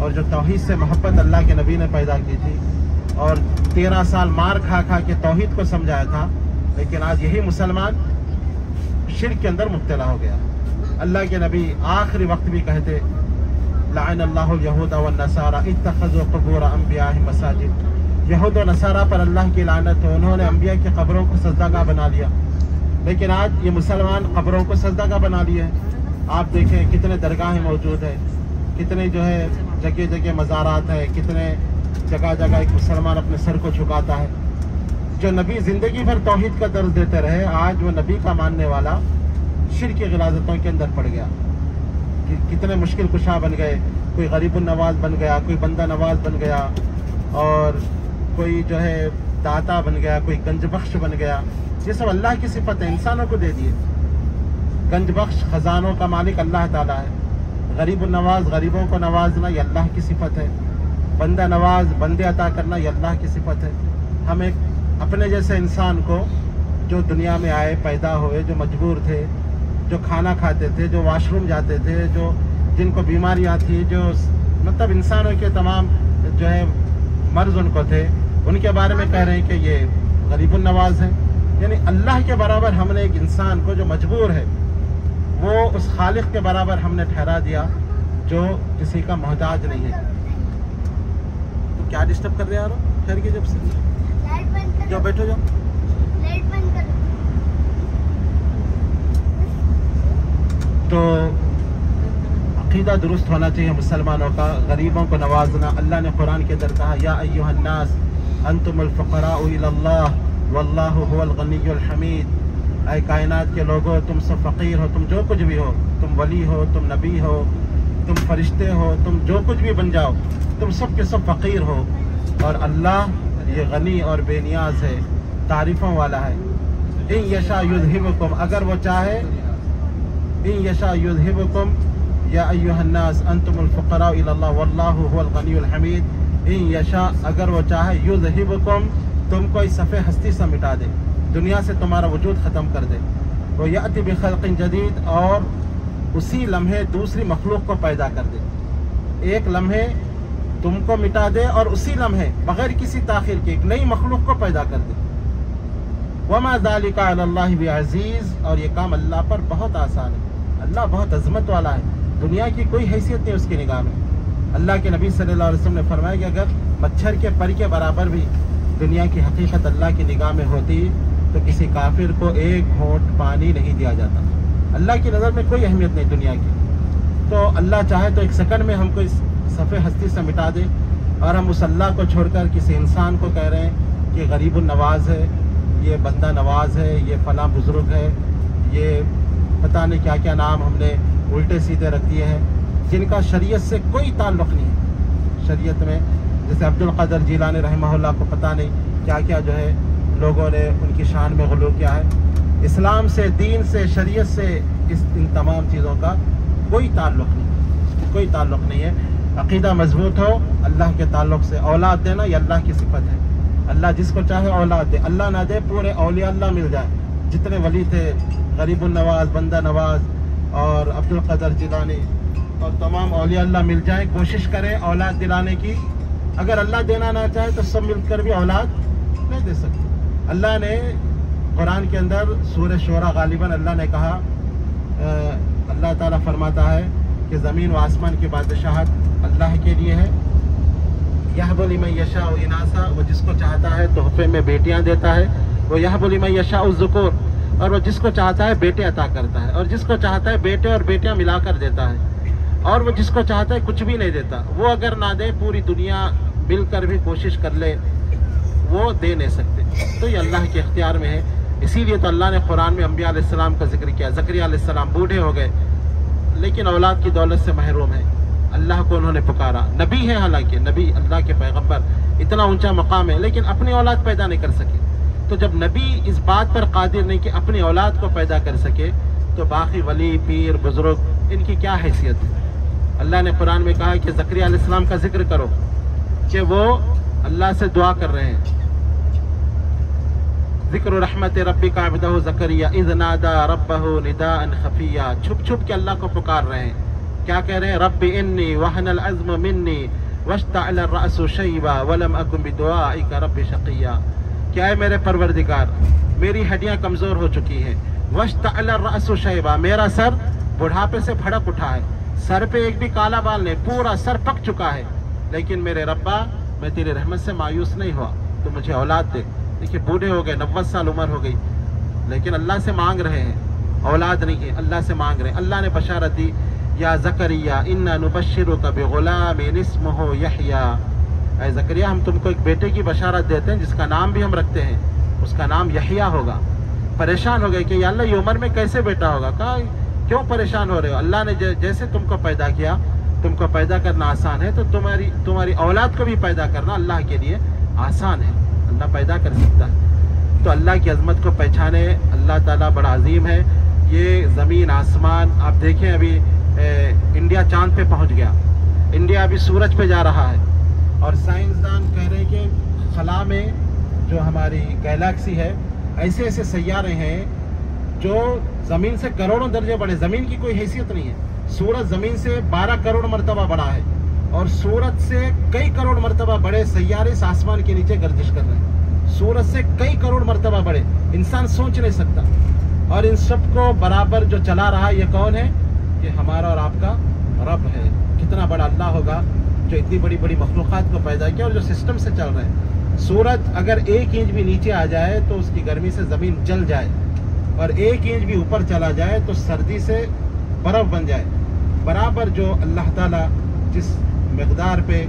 और जो तौहीद से मोहब्बत अल्लाह के नबी ने पैदा की थी और 13 साल मार खा खा के तौहीद को समझाया था, लेकिन आज यही मुसलमान शिर्क के अंदर मुब्तला हो गया। अल्लाह के नबी आखिरी वक्त भी कहते, लअनल्लाहुल यहूद वन नसारा इत्तखज़ू क़ुबूर अंबियाहिम मसाजिद। यहूद और नसारा पर अल्लाह की लानत हो, उन्होंने अंबिया की कब्रों को सजदागाह बना लिया। लेकिन आज ये मुसलमान कब्रों को सजदागाह बना लिए हैं। आप देखें कितने दरगाहें मौजूद हैं, कितने जो है जगह जगह मज़ारात हैं, कितने जगह जगह एक मुसलमान अपने सर को झुकाता है। जो नबी ज़िंदगी भर तौहीद का दर्ज देते रहे, आज वो नबी का मानने वाला शिर्क की ग़लाज़तों के अंदर पड़ गया। कितने मुश्किल कुशा बन गए, कोई गरीबुन नवाज बन गया, कोई बंदा नवाज बन गया और कोई जो है दाता बन गया, कोई गंजबख्श बन गया। ये सब अल्लाह की सिफत है, इंसानों को दे दिए। गंजबख्श, ख़जानों का मालिक अल्लाह ताला है। गरीबुन नवाज, गरीबों को नवाजना, ये अल्लाह की सिफत है। बंदा नवाज, बंदे अता करना, ये अल्लाह की सिफत है। हम एक अपने जैसे इंसान को, जो दुनिया में आए, पैदा हुए, जो मजबूर थे, जो खाना खाते थे, जो वॉशरूम जाते थे, जो जिनको बीमारियाँ थी, जो मतलब इंसानों के तमाम जो है मर्ज उनको थे, उनके बारे में कह रहे हैं कि ये गरीबुन नवाज हैं। यानी अल्लाह के बराबर हमने एक इंसान को जो मजबूर है, वो उस खालिक के बराबर हमने ठहरा दिया जो किसी का मोहताज नहीं है। तो क्या डिस्टर्ब कर रहे हैं यार? ठहर के जब से जो बैठो, जाओ। तो अकीदा दुरुस्त होना चाहिए मुसलमानों का, गरीबों को नवाजना। अल्लाह ने कुरान के अंदर कहा, या अय्युहन्नास अंतुमुल फुक़राउ इलल्लाह वल्लाहु हुवल गनियुल हमीद। ऐ कायनात के लोगों, तुम सब फ़कीर हो, तुम जो कुछ भी हो, तुम वली हो, तुम नबी हो, तुम फरिश्ते हो, तुम जो कुछ भी बन जाओ, तुम सब के सब फ़कीर हो और अल्लाह ये गनी और बेनियाज है, तारीफ़ों वाला है। इन यशा युज़हिबकुम, अगर वो चाहे, इन यशा युज़हिबकुम या अय्युहन्नास अंतुमुल फुक़राउ इलल्लाह वल्लाहु हुवल गनियुल हमीद। इन यशा, अगर वो चाहे, युज़हिबकुम, तुमको इस सफ़े हस्ती से मिटा दे, दुनिया से तुम्हारा वजूद ख़त्म कर दे। वो याति बिखल्क़िन जदीद, और उसी लम्हे दूसरी मखलूक को पैदा कर दे। एक लम्हे तुमको मिटा दे और उसी लम्हे बगैर किसी ताख़ीर के एक नई मखलूक को पैदा कर दे। वमा ज़ालिका अलल्लाहि बिअज़ीज़, और ये काम अल्लाह पर बहुत आसान है। अल्लाह बहुत अज़मत वाला है, दुनिया की कोई हैसियत नहीं उसकी निगाह में। अल्लाह के नबी सल्लल्लाहु अलैहि वसल्लम ने फरमाया कि अगर मच्छर के पर के बराबर भी दुनिया की हकीकत अल्लाह की निगाह में होती तो किसी काफिर को एक घूंट पानी नहीं दिया जाता। अल्लाह की नज़र में कोई अहमियत नहीं दुनिया की। तो अल्लाह चाहे तो एक सेकंड में हमको इस सफ़े हस्ती से मिटा दे और हम उस अल्लाह को छोड़कर किसी इंसान को कह रहे हैं कि गरीबुन नवाज है, ये बंदा नवाज है, ये फ़लाँ बुज़ुर्ग है, ये पता नहीं क्या क्या नाम हमने उल्टे सीधे रख दिए हैं जिनका शरीयत से कोई ताल्लुक़ नहीं है। शरीयत में जैसे अब्दुल क़ादिर जीलानी रहमहुल्लाह को पता नहीं क्या क्या जो है लोगों ने उनकी शान में ग़ुलू किया है। इस्लाम से, दीन से, शरीयत से इन तमाम चीज़ों का कोई ताल्लुक़ नहीं है। अक़ीदा मजबूत हो अल्लाह के ताल्लुक़ से। औलाद देना ये अल्लाह की सिफत है। अल्लाह जिसको चाहे औलाद दे, अल्लाह ना दे पूरे औलिया अल्लाह मिल जाए। जितने वली थे, गरीबुन नवाज, बंदा नवाज और अब्दुल क़दर जिलानी और तमाम औलिया अल्लाह मिल जाए, कोशिश करें औलाद दिलाने की। अगर अल्लाह देना ना चाहे तो सब मिलकर भी औलाद नहीं दे सकते। अल्लाह ने कुरान के अंदर सूरह शूरा गालिबन अल्लाह ने कहा, अल्लाह ताला फरमाता है कि ज़मीन व आसमान की बादशाहत अल्लाह के लिए है। यहबु लिमन यशाउ इनासा, वो जिसको चाहता है तोहफे में बेटियां देता है। वो यहबु लिमन यशाउ ज़ुकूर, और वो जिसको चाहता है बेटे अता करता है। और जिसको चाहता है बेटे और बेटियां मिलाकर देता है। और वो जिसको चाहता है कुछ भी नहीं देता। वो अगर ना दे, पूरी दुनिया मिलकर भी कोशिश कर ले, वो दे नहीं सकते। तो ये अल्लाह के इख्तियार में है। इसीलिए तो अल्लाह ने कुरान में अंबिया अलैहिस्सलाम का जिक्र किया। ज़करिया अलैहिस्सलाम बूढ़े हो गए लेकिन औलाद की दौलत से महरूम है। अल्लाह को उन्होंने पुकारा, नबी है, हालांकि नबी अल्लाह के पैगंबर, इतना ऊंचा मकाम है, लेकिन अपनी औलाद पैदा नहीं कर सके। तो जब नबी इस बात पर कादिर नहीं कि अपनी औलाद को पैदा कर सके, तो बाकी वली, पीर, बुजुर्ग, इनकी क्या हैसियत है। अल्लाह ने कुरान में कहा कि ज़करिया अलैहिस्सलाम का जिक्र करो कि वो अल्लाह से दुआ कर रहे हैं। ज़िक्र रहमत रब्बिका अब्दहु ज़करिया इज़ नादा रब्बहु निदाअन खफिया, छुप छुप के अल्लाह को पुकार रहे हैं। क्या कह रहे हैं? रब्बी इन्नी वहनल अज़्म मिन्नी वश्तअल अर्रअसु शैबा वलम अकुन बिदुआइका रब्बी शक़िया। क्या है मेरे परवरदिगार, मेरी हड्डियां कमज़ोर हो चुकी हैं। वश्तअल अर्रअसु शैबा, मेरा सर बुढ़ापे से भड़क उठा है। सर पे एक भी काला बाल नहीं, पूरा सर पक चुका है। लेकिन मेरे रब्बा, मैं तेरी रहमत से मायूस नहीं हुआ, तो मुझे औलाद दे। देखिए बूढ़े हो गए, 90 साल उम्र हो गई, लेकिन अल्लाह से मांग रहे हैं, औलाद नहीं है, अल्लाह से मांग रहे हैं। अल्लाह ने बशारत दी, या ज़करिया इन्ना नुबश्शिरुका बिग़ुलामिन इस्मुहु यहया, ऐ ज़करिया हम तुमको एक बेटे की बशारत देते हैं जिसका नाम भी हम रखते हैं, उसका नाम यहया होगा। परेशान हो गए कि या अल्लाह ये उम्र में कैसे बेटा होगा। कहा क्यों परेशान हो रहे हो, अल्लाह ने जैसे तुमको पैदा किया, तुमको पैदा करना आसान है, तो तुम्हारी औलाद को भी पैदा करना अल्लाह के लिए आसान है। अल्लाह पैदा कर सकता है। तो अल्लाह की अज़मत को पहचाने, अल्लाह ताला बड़ा अजीम है। ये ज़मीन आसमान आप देखें, अभी इंडिया चांद पे पहुंच गया, इंडिया अभी सूरज पे जा रहा है। और साइंसदान कह रहे हैं कि खला में जो हमारी गैलेक्सी है, ऐसे ऐसे सैयारे हैं जो ज़मीन से करोड़ों दर्जे बड़े। ज़मीन की कोई हैसियत नहीं है। सूरज ज़मीन से 12 करोड़ मरतबा बड़ा है, और सूरज से कई करोड़ मरतबा बड़े सैयारे इस आसमान के नीचे गर्दिश कर रहे हैं। सूरज से कई करोड़ मरतबा बड़े, इंसान सोच नहीं सकता। और इन सबको बराबर जो चला रहा है, ये कौन है? ये हमारा और आपका रब है। कितना बड़ा अल्लाह होगा जो इतनी बड़ी बड़ी मखलूक़ात को पैदा किया और जो सिस्टम से चल रहे हैं। सूरज अगर 1 इंच भी नीचे आ जाए तो उसकी गर्मी से ज़मीन जल जाए, और 1 इंच भी ऊपर चला जाए तो सर्दी से बर्फ़ बन जाए। बराबर जो अल्लाह ताला जिस मकदार पे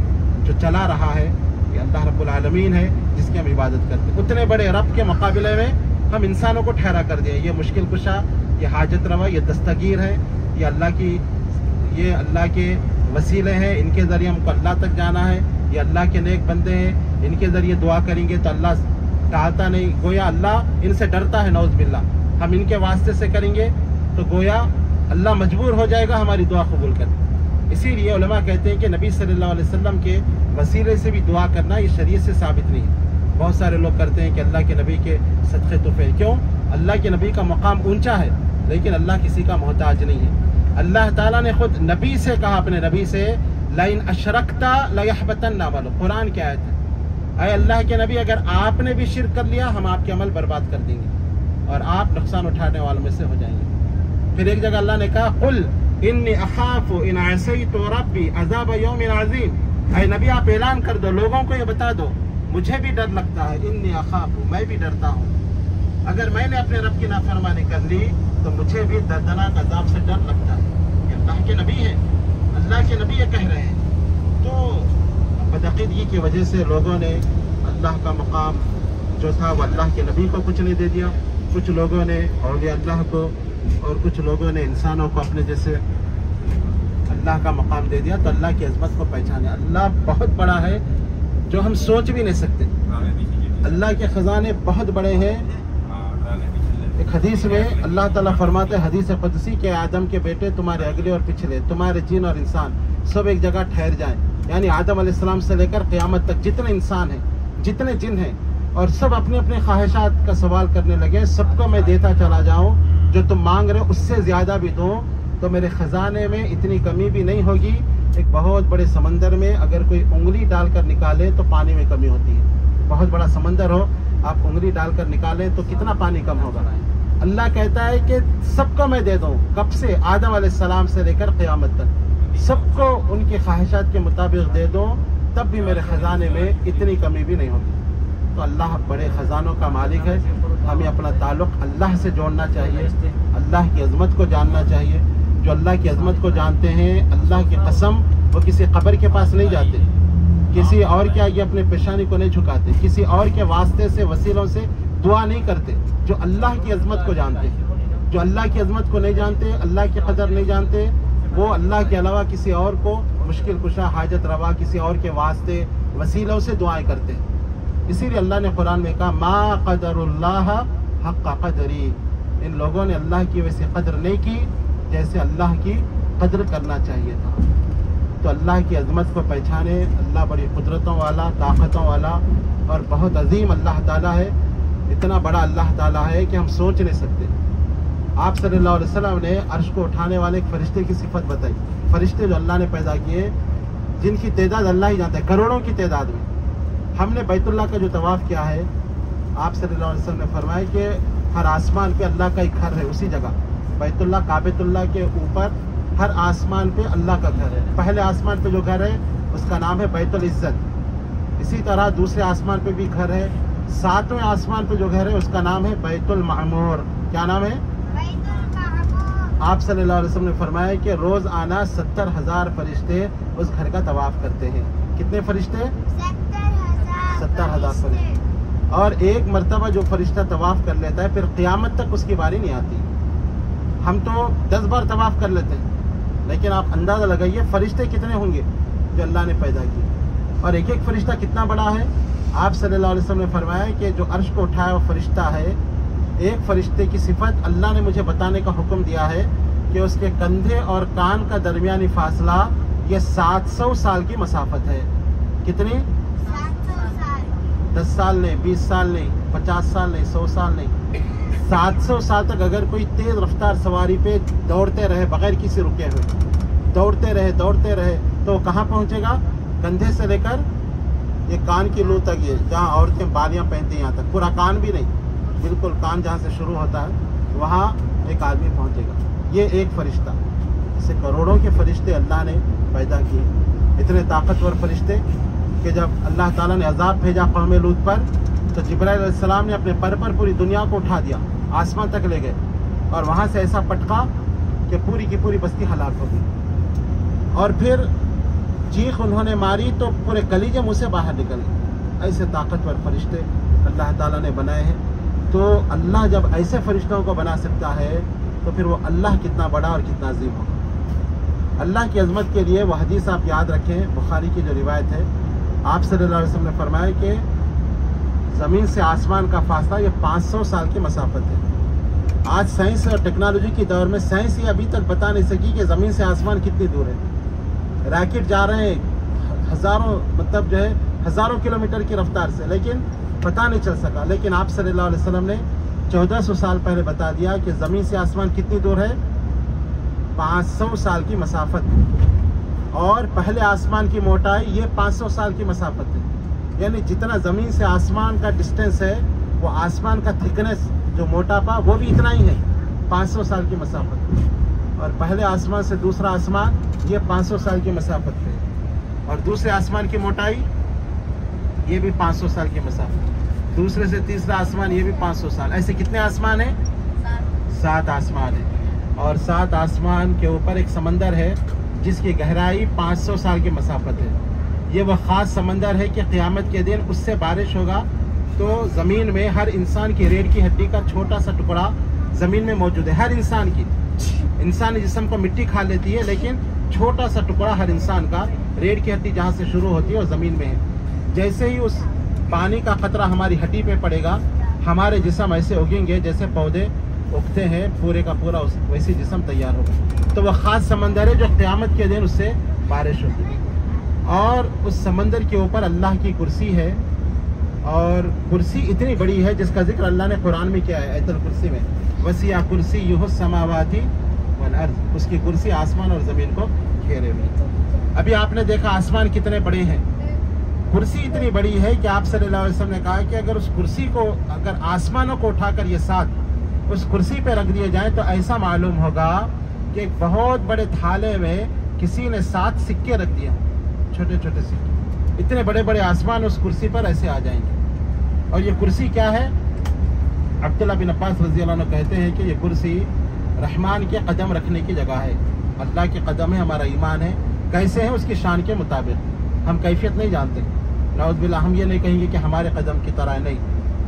जो चला रहा है, ये अल्लाह रब्बुल आलमीन है जिसकी हम इबादत करते हैं। उतने बड़े रब के मुकाबले में हम इंसानों को ठहरा कर दिया। ये मुश्किल कुशा, ये हाजत रवा, ये दस्तगीर है, ये अल्लाह के वसीले हैं, इनके ज़रिए हमको अल्लाह तक जाना है। ये अल्लाह के नेक बंदे हैं, इनके ज़रिए दुआ करेंगे तो अल्लाह टालता नहीं, गोया अल्लाह इनसे डरता है। नौज़ बिल्लाह हम इनके वास्ते से करेंगे तो गोया अल्लाह मजबूर हो जाएगा हमारी दुआ कबूल करने। इसीलिए उलमा कहते हैं कि नबी सल्लल्लाहु अलैहि वसल्लम के वसीले से भी दुआ करना ये शरीयत से साबित नहीं है। बहुत सारे लोग करते हैं कि अल्लाह के नबी के सदक़े तुफ़ैल। क्यों? अल्लाह के नबी का मकाम ऊंचा है, लेकिन अल्लाह किसी का मोहताज नहीं है। अल्लाह ताला ने खुद नबी से कहा, अपने नबी से, लाइन अशरकता लयहबतन्ना अमलु, कुरान की आयत है। अय अल्लाह के नबी, अगर आपने भी शिरक कर लिया हम आपके अमल बर्बाद कर देंगे और आप नुकसान उठाने वालों में से हो जाएंगे। फिर एक जगह अल्लाह ने कहा, कुल इन्नी अखाफु इन असैतु रब्बी अज़ाब यौमिन अज़ीम। अय नबी आप ऐलान कर दो, लोगों को ये बता दो, मुझे भी डर लगता है। इन्नी अखाफु, मैं भी डरता हूँ, अगर मैंने अपने रब की नाफरमानी कर ली तो मुझे भी दर्दनाक अज़ाब से डर लगता है। ये अल्लाह के नबी है, अल्लाह के नबी ये कह रहे हैं। तो बदअक़ीदगी की वजह से लोगों ने अल्लाह का मकाम जो था वो अल्लाह के नबी को कुछ नहीं दे दिया। कुछ लोगों ने औलिया अल्लाह को, और कुछ लोगों ने इंसानों को अपने जैसे अल्लाह का मकाम दे दिया। तो अल्लाह की अज़मत को पहचाने, अल्लाह बहुत बड़ा है जो हम सोच भी नहीं सकते। अल्लाह के ख़जाने बहुत बड़े हैं। एक हदीस में अल्लाह ताला फरमाते हैं, हदीस क़ुदसी के आदम के बेटे तुम्हारे अगले और पिछले, तुम्हारे जिन और इंसान सब एक जगह ठहर जाएं। यानी आदम अलैहिस्सलाम से लेकर क़यामत तक जितने इंसान हैं, जितने जिन हैं, और सब अपने अपने ख्वाहिशात का सवाल करने लगे, सबको मैं देता चला जाऊं, जो तुम मांग रहे हो उससे ज़्यादा भी दूं, तो मेरे ख़जाने में इतनी कमी भी नहीं होगी। एक बहुत बड़े समंदर में अगर कोई उंगली डालकर निकाले तो पानी में कमी होती है। बहुत बड़ा समंदर हो, आप उंगली डालकर निकालें तो कितना पानी कम होगा। अल्लाह कहता है कि सबको मैं दे दूं, कब से? आदम अलैहिस्सलाम से लेकर क़यामत तक सबको उनकी ख्वाहिशात के मुताबिक दे दूं, तब भी मेरे ख़जाने में इतनी कमी भी नहीं होगी। तो अल्लाह बड़े ख़जानों का मालिक है। हमें अपना ताल्लुक़ अल्लाह से जोड़ना चाहिए, अल्लाह की अज़मत को जानना चाहिए। जो अल्लाह की अज़मत को जानते हैं, अल्लाह की कसम, वो किसी कब्र के पास नहीं जाते, किसी और के आगे अपने पेशानी को नहीं झुकाते, किसी और के वास्ते से वसीलों से दुआ नहीं करते। जो अल्लाह की अज़मत को जानते हैं, जो अल्लाह की अज़मत को नहीं जानते, अल्लाह की कदर नहीं जानते, वो अल्लाह के अलावा किसी और को मुश्किल कुशा, हाजत रवा, किसी और के वास्ते वसीलों से दुआएं करते हैं। इसीलिए अल्लाह ने कुरान में कहा, मा क़दरुल्लाह हक़्क़ क़दरी, इन लोगों ने अल्लाह की वैसी कदर नहीं की जैसे अल्लाह की कदर करना चाहिए था। तो अल्लाह की अज़मत को पहचाने। अल्लाह बड़ी कुदरतों वाला, ताकतों वाला और बहुत अजीम अल्लाह ताला है। इतना बड़ा अल्लाह ताला है कि हम सोच नहीं सकते। आप सल्लल्लाहु अलैहि वसल्लम ने अर्श को उठाने वाले एक फरिश्ते की सिफत बताई। फरिश्ते जो अल्लाह ने पैदा किए, जिनकी तादाद अल्लाह ही जानता है, करोड़ों की तादाद में। हमने बैतुल्लाह का जो तवाफ़ किया है, आप सल्लल्लाहु अलैहि वसल्लम ने फरमाया कि हर आसमान पे अल्लाह का एक घर है। उसी जगह बैतुल्लाह, काबेतुल्लाह के ऊपर हर आसमान पे अल्लाह का घर है। पहले आसमान पे जो घर है उसका नाम है बैतुल इज़्ज़त। इसी तरह दूसरे आसमान पे भी घर है। 7वें आसमान पे जो घर है उसका नाम है बैतुल मामूर। क्या नाम है? आप सल्लल्लाहु अलैहि वसल्लम ने फरमाया कि रोज़ आना 70,000 फरिश्ते उस घर का तवाफ़ करते हैं। कितने फरिश्ते? 70,000 फरिश्ते। और एक मरतबा जो फरिश्ता तवाफ़ कर लेता है, फिर क़यामत तक उसकी बारी नहीं आती। हम तो 10 बार तवाफ़ कर लेते हैं, लेकिन आप अंदाज़ा लगाइए फरिश्ते कितने होंगे जो अल्लाह ने पैदा किए, और एक एक फरिश्ता कितना बड़ा है। आप सल्लल्लाहु अलैहि वसल्लम ने फरमाया कि जो अर्श को उठाया वो फरिश्ता है, एक फरिश्ते की सिफत अल्लाह ने मुझे बताने का हुक्म दिया है कि उसके कंधे और कान का दरमियानी फासला ये 700 साल की मसाफत है। कितनी? 10 साल नहीं, 20 साल नहीं, 50 साल नहीं, 100 साल नहीं, 700 साल तक अगर कोई तेज़ रफ्तार सवारी पे दौड़ते रहे बगैर किसी रुके हुए, दौड़ते रहे तो कहाँ पहुँचेगा? कंधे से लेकर ये कान की लू तक, ये जहाँ औरतें बालियाँ पहनती हैं यहाँ तक, पूरा कान भी नहीं, बिल्कुल कान जहाँ से शुरू होता है वहाँ एक आदमी पहुँचेगा। ये एक फरिश्ता। ऐसे करोड़ों के फरिश्ते अल्लाह ने पैदा किए। इतने ताकतवर फरिश्ते कि जब अल्लाह ताला ने अजाब भेजा कौम लूत पर, तो जिब्राइल अलैहिस्सलाम ने अपने पर पूरी दुनिया को उठा दिया, आसमान तक ले गए, और वहाँ से ऐसा पटका कि पूरी की पूरी बस्ती हलाक हो गई। और फिर चीख उन्होंने मारी तो पूरे कलीजे मुँह से बाहर निकल गए। ऐसे ताकतवर फरिश्ते अल्लाह ताला ने बनाए हैं। तो अल्लाह जब ऐसे फरिश्तों को बना सकता है तो फिर वो अल्लाह कितना बड़ा और कितना अजीम होगा। अल्लाह की अज़मत के लिए वो हदीस आप याद रखें, बुखारी की जो रिवायत है, आप सल्लल्लाहु अलैहि वसल्लम ने फरमाया कि ज़मीन से आसमान का फासला ये 500 साल की मसाफत है। आज साइंस और टेक्नोलॉजी के दौर में साइंस ये अभी तक बता नहीं सकी कि ज़मीन से आसमान कितनी दूर है। रॉकेट जा रहे हैं हज़ारों, मतलब जो है हज़ारों किलोमीटर की रफ्तार से, लेकिन पता नहीं चल सका। लेकिन आप सल्लल्लाहु अलैहि वसल्लम ने 1400 साल पहले बता दिया कि ज़मीन से आसमान कितनी दूर है? 500 साल की मसाफत। और पहले आसमान की मोटाई ये 500 साल की मसाफत है। यानी जितना ज़मीन से आसमान का डिस्टेंस है, वो आसमान का थिकनेस, जो मोटापा, वो भी इतना ही है, 500 साल की मसाफत। और पहले आसमान से दूसरा आसमान ये 500 साल की मसाफत है। और दूसरे आसमान की मोटाई ये भी 500 साल की मसाफत। दूसरे से तीसरा आसमान ये भी 500 साल। ऐसे कितने आसमान हैं? 7 आसमान है। और 7 आसमान के ऊपर एक समंदर है जिसकी गहराई 500 साल की मसाफत है। ये वह ख़ास समंदर है कि क़यामत के दिन उससे बारिश होगा तो ज़मीन में हर इंसान की रीढ़ की हड्डी का छोटा सा टुकड़ा ज़मीन में मौजूद है। हर इंसान की, इंसानी जिस्म को मिट्टी खा लेती है, लेकिन छोटा सा टुकड़ा हर इंसान का, रीढ़ की हड्डी जहाँ से शुरू होती है और ज़मीन में है। जैसे ही उस पानी का खतरा हमारी हड्डी पे पड़ेगा, हमारे जिस्म ऐसे उगेंगे जैसे पौधे उगते हैं पूरे का पूरा वैसी जिस्म तैयार होगा। तो वह ख़ास समंदर है जो क़यामत के दिन उससे बारिश होती है। और उस समंदर के ऊपर अल्लाह की कुर्सी है, और कुर्सी इतनी बड़ी है जिसका जिक्र अल्लाह ने कुरान में किया है आयतुल कुर्सी में, वसिया कुर्सी युह समावाती वल अर्ज़, उसकी कुर्सी आसमान और ज़मीन को घेरे हुए। अभी आपने देखा आसमान कितने बड़े हैं, कुर्सी इतनी बड़ी है कि आप सल्लल्लाहु अलैहि वसल्लम ने कहा कि अगर उस कुर्सी को, अगर आसमानों को उठाकर ये साथ उस कुर्सी पे रख दिए जाएं तो ऐसा मालूम होगा कि एक बहुत बड़े थाले में किसी ने 7 सिक्के रख दिए, छोटे छोटे सिक्के। इतने बड़े बड़े आसमान उस कुर्सी पर ऐसे आ जाएंगे। और ये कुर्सी क्या है? अब्दुल्लाह बिन अब्बास रज़ी अल्लाह अन्हु कहते हैं कि ये कुर्सी रहमान के कदम रखने की जगह है। अल्लाह के कदम है, हमारा ईमान है। कैसे है? उसकी शान के मुताबिक। हम कैफियत नहीं जानते, नौज़ हम ये नहीं कहेंगे कि हमारे कदम की तरह नहीं।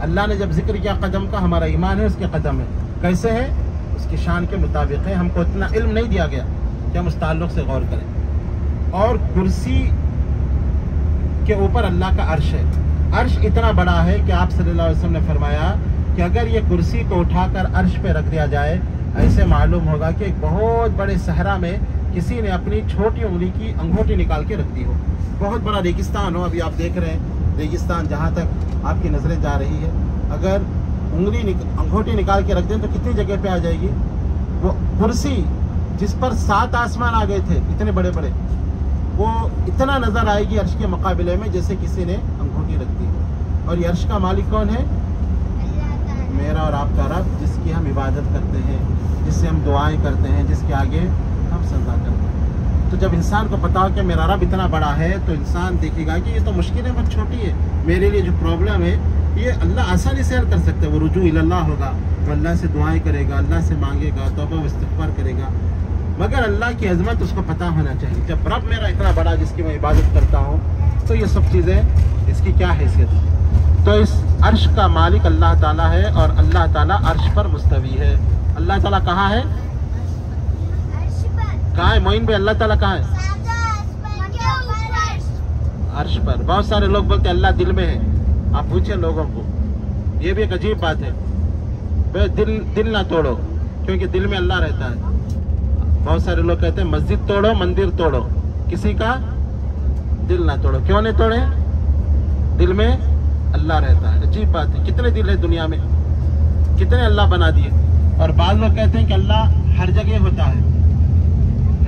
अल्लाह ने जब जिक्र किया कदम का, हमारा ईमान है उसके कदम है। कैसे है? उसकी शान के मुताबिक है। हमको इतना इल्म नहीं दिया गया कि हम उस ताल्लुक़ से गौर करें। और कुर्सी के ऊपर अल्लाह का अर्श है। अर्श इतना बड़ा है कि आप सल्लल्लाहु अलैहि वसल्लम ने फरमाया कि अगर ये कुर्सी को उठाकर अर्श पे रख दिया जाए, ऐसे मालूम होगा कि एक बहुत बड़े सहरा में किसी ने अपनी छोटी उंगली की अंगूठी निकाल के रख दी हो। बहुत बड़ा रेगिस्तान हो, अभी आप देख रहे हैं रेगिस्तान, जहाँ तक आपकी नज़रें जा रही है, अगर अंगूठी निकाल के रख दें तो कितनी जगह पे आ जाएगी। वो कुर्सी जिस पर 7 आसमान आ गए थे इतने बड़े बड़े, वो इतना नज़र आएगी अर्श के मुकाबले में जैसे किसी ने अंगूठी रख दी। और ये अर्श का मालिक कौन है? मेरा और आपका रब, जिसकी हम इबादत करते हैं, जिससे हम दुआएं करते हैं, जिसके आगे हम सजदा करते हैं। तो जब इंसान को पता हो कि मेरा रब इतना बड़ा है, तो इंसान देखेगा कि ये तो मुश्किलें बहुत छोटी है, मेरे लिए जो प्रॉब्लम है ये अल्लाह आसानी से हल कर सकता है। वो रुजू इल्लल्लाह होगा, वो अल्लाह से दुआएं करेगा, अल्लाह से मांगेगा, तौबा व इस्तिग़फ़ार करेगा। मगर अल्लाह की अज़मत उसको पता होना चाहिए। जब रब मेरा इतना बड़ा जिसकी मैं इबादत करता हूँ, तो ये सब चीज़ें, इसकी क्या हैसियत है। तो इस अर्श का मालिक अल्लाह ताला है, और अल्लाह ताला अर्श पर मुस्तवी है। अल्लाह ताला कहाँ है? कहाँ है मोइन भाई? अल्लाह ताला कहाँ है? अर्श पर। बहुत सारे लोग बोलते हैं अल्लाह दिल में है। आप पूछे लोगों को, ये भी एक अजीब बात है। दिल ना तोड़ो, क्योंकि दिल में अल्लाह रहता है। बहुत सारे लोग कहते हैं मस्जिद तोड़ो, मंदिर तोड़ो, किसी का दिल ना तोड़ो। क्यों नहीं तोड़े? दिल में अल्लाह रहता है। अजीब बात है। कितने दिल है दुनिया में, कितने अल्लाह बना दिए। और बाद लोग कहते हैं कि अल्लाह हर जगह होता है,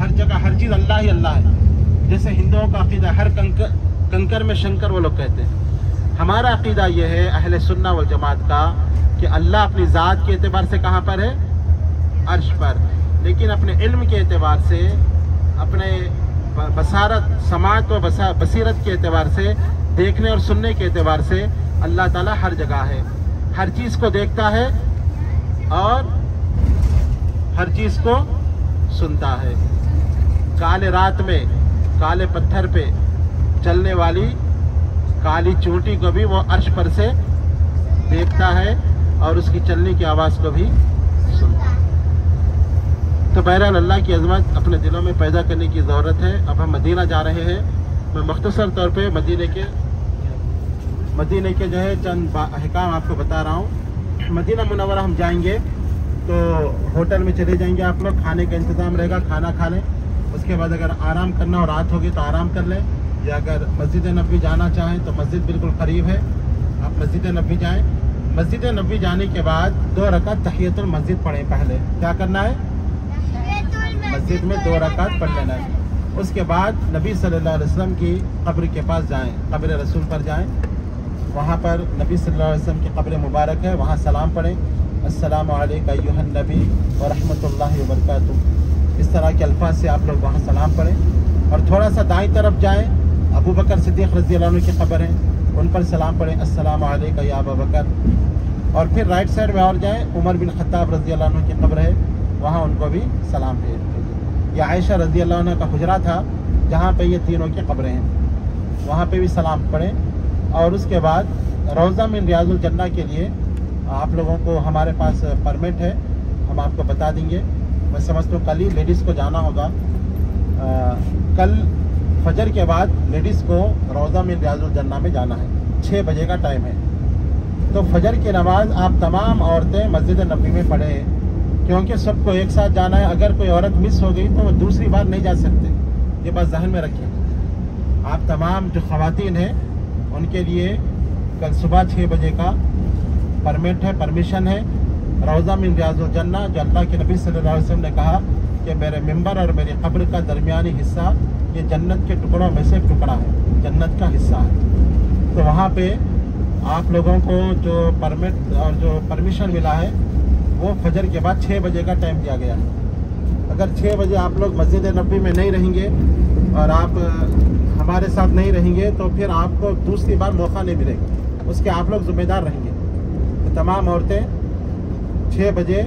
हर जगह हर चीज़ अल्लाह ही अल्लाह है। जैसे हिंदुओं का अकीदा हर कंकर में शंकर, वो लोग कहते हैं। हमारा अकीदा ये है अहले सुन्ना वल जमात का कि अल्लाह अपनी ज़ात के एतबार से कहाँ पर है? अर्श पर। लेकिन अपने इल्म के एतबार से, अपने बसारत, समात व बसीरत के एतबार से, देखने और सुनने के एतबार से अल्लाह ताला हर जगह है। हर चीज़ को देखता है और हर चीज़ को सुनता है। काले रात में काले पत्थर पे चलने वाली काली चूंटी को भी वो अर्श पर से देखता है और उसकी चलने की आवाज़ को भी सुनता है। तो बहरहाल अल्लाह की अज़मत अपने दिलों में पैदा करने की ज़रूरत है। अब हम मदीना जा रहे हैं। मैं मुख्तसर तौर पे मदीने के जो है चंद अहकाम आपको बता रहा हूँ। मदीना मुनव्वरा हम जाएंगे तो होटल में चले जाएंगे आप लोग, खाने का इंतज़ाम रहेगा, खाना खा लें। उसके बाद अगर आराम करना और रात होगी तो आराम कर लें, या अगर मस्जिद नबी जाना चाहें तो मस्जिद बिल्कुल करीब है, आप मस्जिद नबी जाएं। मस्जिद नबी जाने के बाद 2 रकात तहियतुल मस्जिद पढ़ें। पहले क्या करना है? मस्जिद में 2 रकात पढ़ लेना है। उसके बाद नबी सल्लल्लाहु अलैहि वसल्लम की कब्र के पास जाएं, कब्र रसूल पर जाएं। वहाँ पर नबी सल्लल्लाहु अलैहि वसल्लम की कब्र मुबारक है, वहाँ सलाम पढ़ें, अस्सलामु अलैका अय्युहन नबी व रहमतुल्लाहि व बरकातुहू। इस तरह के अल्फाज से आप लोग वहाँ सलाम पढ़ें। और थोड़ा सा दाईं तरफ जाएं, अबू बकर सिद्दीक़ रज़ी अल्लाह अन्हु की कब्र है, उन पर सलाम पढ़ें, अस्सलामु अलैका या अबू बकर। और फिर राइट साइड में और जाएं, उमर बिन खत्ताब रज़ी अल्लाह अन्हु की कब्र है, वहाँ उनको भी सलाम भेज दीजिए। या आयशा रज़ी अल्लाह अन्हा का हुजरा था जहाँ पे ये तीनों की कब्रें हैं, वहाँ पे भी सलाम पढ़ें। और उसके बाद रोज़ा मिन रियाजुल जन्नह के लिए आप लोगों को हमारे पास परमिट है, हम आपको बता देंगे। मैं समझता हूँ कल ही लेडीज़ को जाना होगा। कल फजर के बाद लेडीज़ को रोज़ा मिन रियाजुल जन्नह में जाना है, 6 बजे का टाइम है। तो फजर की नमाज़ आप तमाम औरतें मस्जिद नबी में पढ़ें, क्योंकि सबको एक साथ जाना है। अगर कोई औरत मिस हो गई तो वो दूसरी बार नहीं जा सकते, ये बात जहन में रखें। आप तमाम जो ख़वातीन हैं उनके लिए कल सुबह 6 बजे का परमिट है, परमिशन है। रौज़ा मिन रियाज़ुल जन्नह, जो अल्लाह के नबी सल्लल्लाहु अलैहि वसल्लम ने कहा कि मेरे मिंबर और मेरी कब्र का दरमियानी हिस्सा ये जन्नत के टुकड़ों में से एक टुकड़ा है, जन्नत का हिस्सा है। तो वहाँ पे आप लोगों को जो परमिट और जो परमिशन मिला है वो फजर के बाद 6 बजे का टाइम दिया गया है। अगर 6 बजे आप लोग मस्जिद नबी में नहीं रहेंगे और आप हमारे साथ नहीं रहेंगे तो फिर आपको दूसरी बार मौका नहीं मिलेगा, उसके आप लोग ज़िम्मेदार रहेंगे। तो तमाम औरतें 6 बजे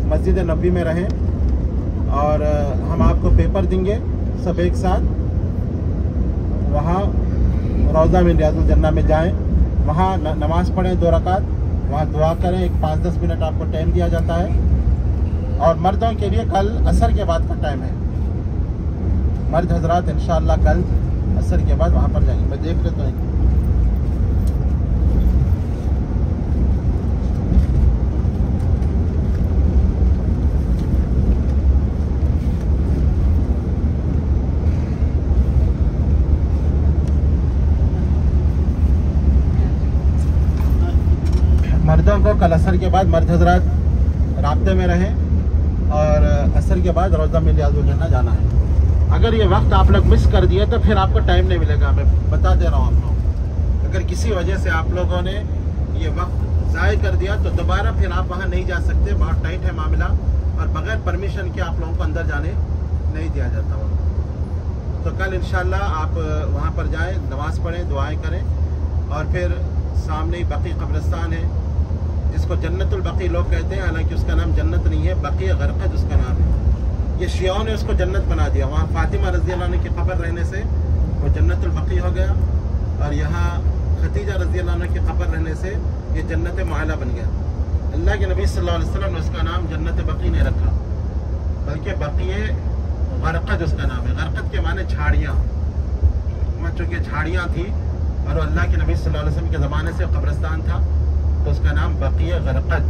मस्जिद नबी में रहें और हम आपको पेपर देंगे, सब एक साथ वहाँ रौज़ा मिन रियाज़ुल जन्नह में जाएं, वहाँ नमाज़ पढ़ें 2 रकात, वहाँ दुआ करें। एक 5-10 मिनट आपको टाइम दिया जाता है। और मर्दों के लिए कल असर के बाद का टाइम है। मर्द हजरात इंशाअल्लाह कल असर के बाद वहाँ पर जाएंगे। मैं देख लेता हूँ। मर्दों को कल असर के बाद मर्द हजरात राब्ते में रहें और असर के बाद रौज़ा मिन रियाज़ुल जन्नह जाना है। अगर ये वक्त आप लोग मिस कर दिए तो फिर आपको टाइम नहीं मिलेगा। मैं बता दे रहा हूँ आप लोग, अगर किसी वजह से आप लोगों ने ये वक्त ज़ाय कर दिया तो दोबारा फिर आप वहाँ नहीं जा सकते, बहुत टाइट है मामला और बग़ैर परमिशन के आप लोगों को अंदर जाने नहीं दिया जाता हो। तो कल इंशाअल्लाह आप वहाँ पर जाएँ, नमाज़ पढ़ें, दुआएँ करें और फिर सामने ही बकी कब्रिस्तान है जिसको जन्नतुल बकी लोग कहते हैं, हालांकि उसका नाम जन्नत नहीं है, बकी गरक़द उसका नाम है। ये शियाओं ने उसको जन्नत बना दिया। वहाँ फातिमा रज़ी अल्लाह अन्हा की कब्र रहने से वो जन्नतुल बकी हो गया और यहाँ खदीजा रज़ी अल्लाह अन्हा की कब्र रहने से ये जन्नत मुआला बन गया। अल्लाह के नबी सल्लल्लाहु अलैहि वसल्लम ने उसका नाम जन्नत बकी नहीं रखा, बल्कि बकी गरक़द उसका नाम है। गरक़द के माने झाड़ियाँ, वहाँ चूँकि झाड़ियाँ थी और अल्लाह के नबी सल्लल्लाहु अलैहि वसल्लम के ज़माने से कब्रिस्तान था तो उसका नाम बकी गरक़द।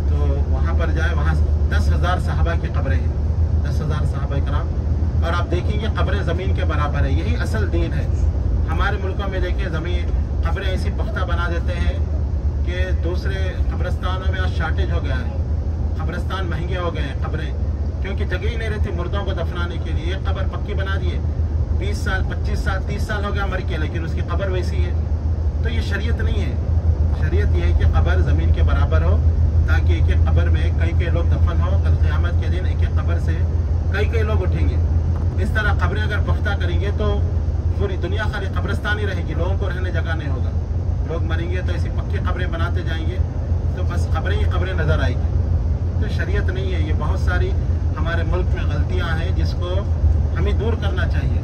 तो वहाँ पर जाए, वहाँ 10,000 सहाबा की कब्रें हैं, 10,000 सहाबा कराम, और आप देखेंगे कब्रें ज़मीन के बराबर है। यही असल दीन है। हमारे मुल्कों में देखिए ज़मीन कब्रें ऐसी पुख्ता बना देते हैं कि दूसरे कब्रिस्तानों में आज शार्टेज हो गया है, कब्रिस्तान महंगे हो गए हैं कब्रें, क्योंकि जगह ही नहीं रहती मुर्दों को दफनाने के लिए। एक कब्र पक्की बना दिए, 20 साल 25 साल 30 साल हो गया मर के, लेकिन उसकी कब्र वैसी है। तो ये शरीयत नहीं है। शरीयत ये है कि कब्र ज़मीन के बराबर हो ताकि एक एक कब्र में कई लोग दफन हो। कल क़यामत के दिन एक एक कब्र से कई लोग उठेंगे। इस तरह कब्रें अगर पुख्ता करेंगे तो पूरी दुनिया खाली कब्रिस्तान ही रहेगी, लोगों को रहने जगह नहीं होगा। लोग मरेंगे तो ऐसी पक्की कब्रें बनाते जाएंगे तो बस कब्रें ही कब्रें नज़र आएगी। तो शरीयत नहीं है। ये बहुत सारी हमारे मुल्क में गलतियाँ हैं जिसको हमें दूर करना चाहिए।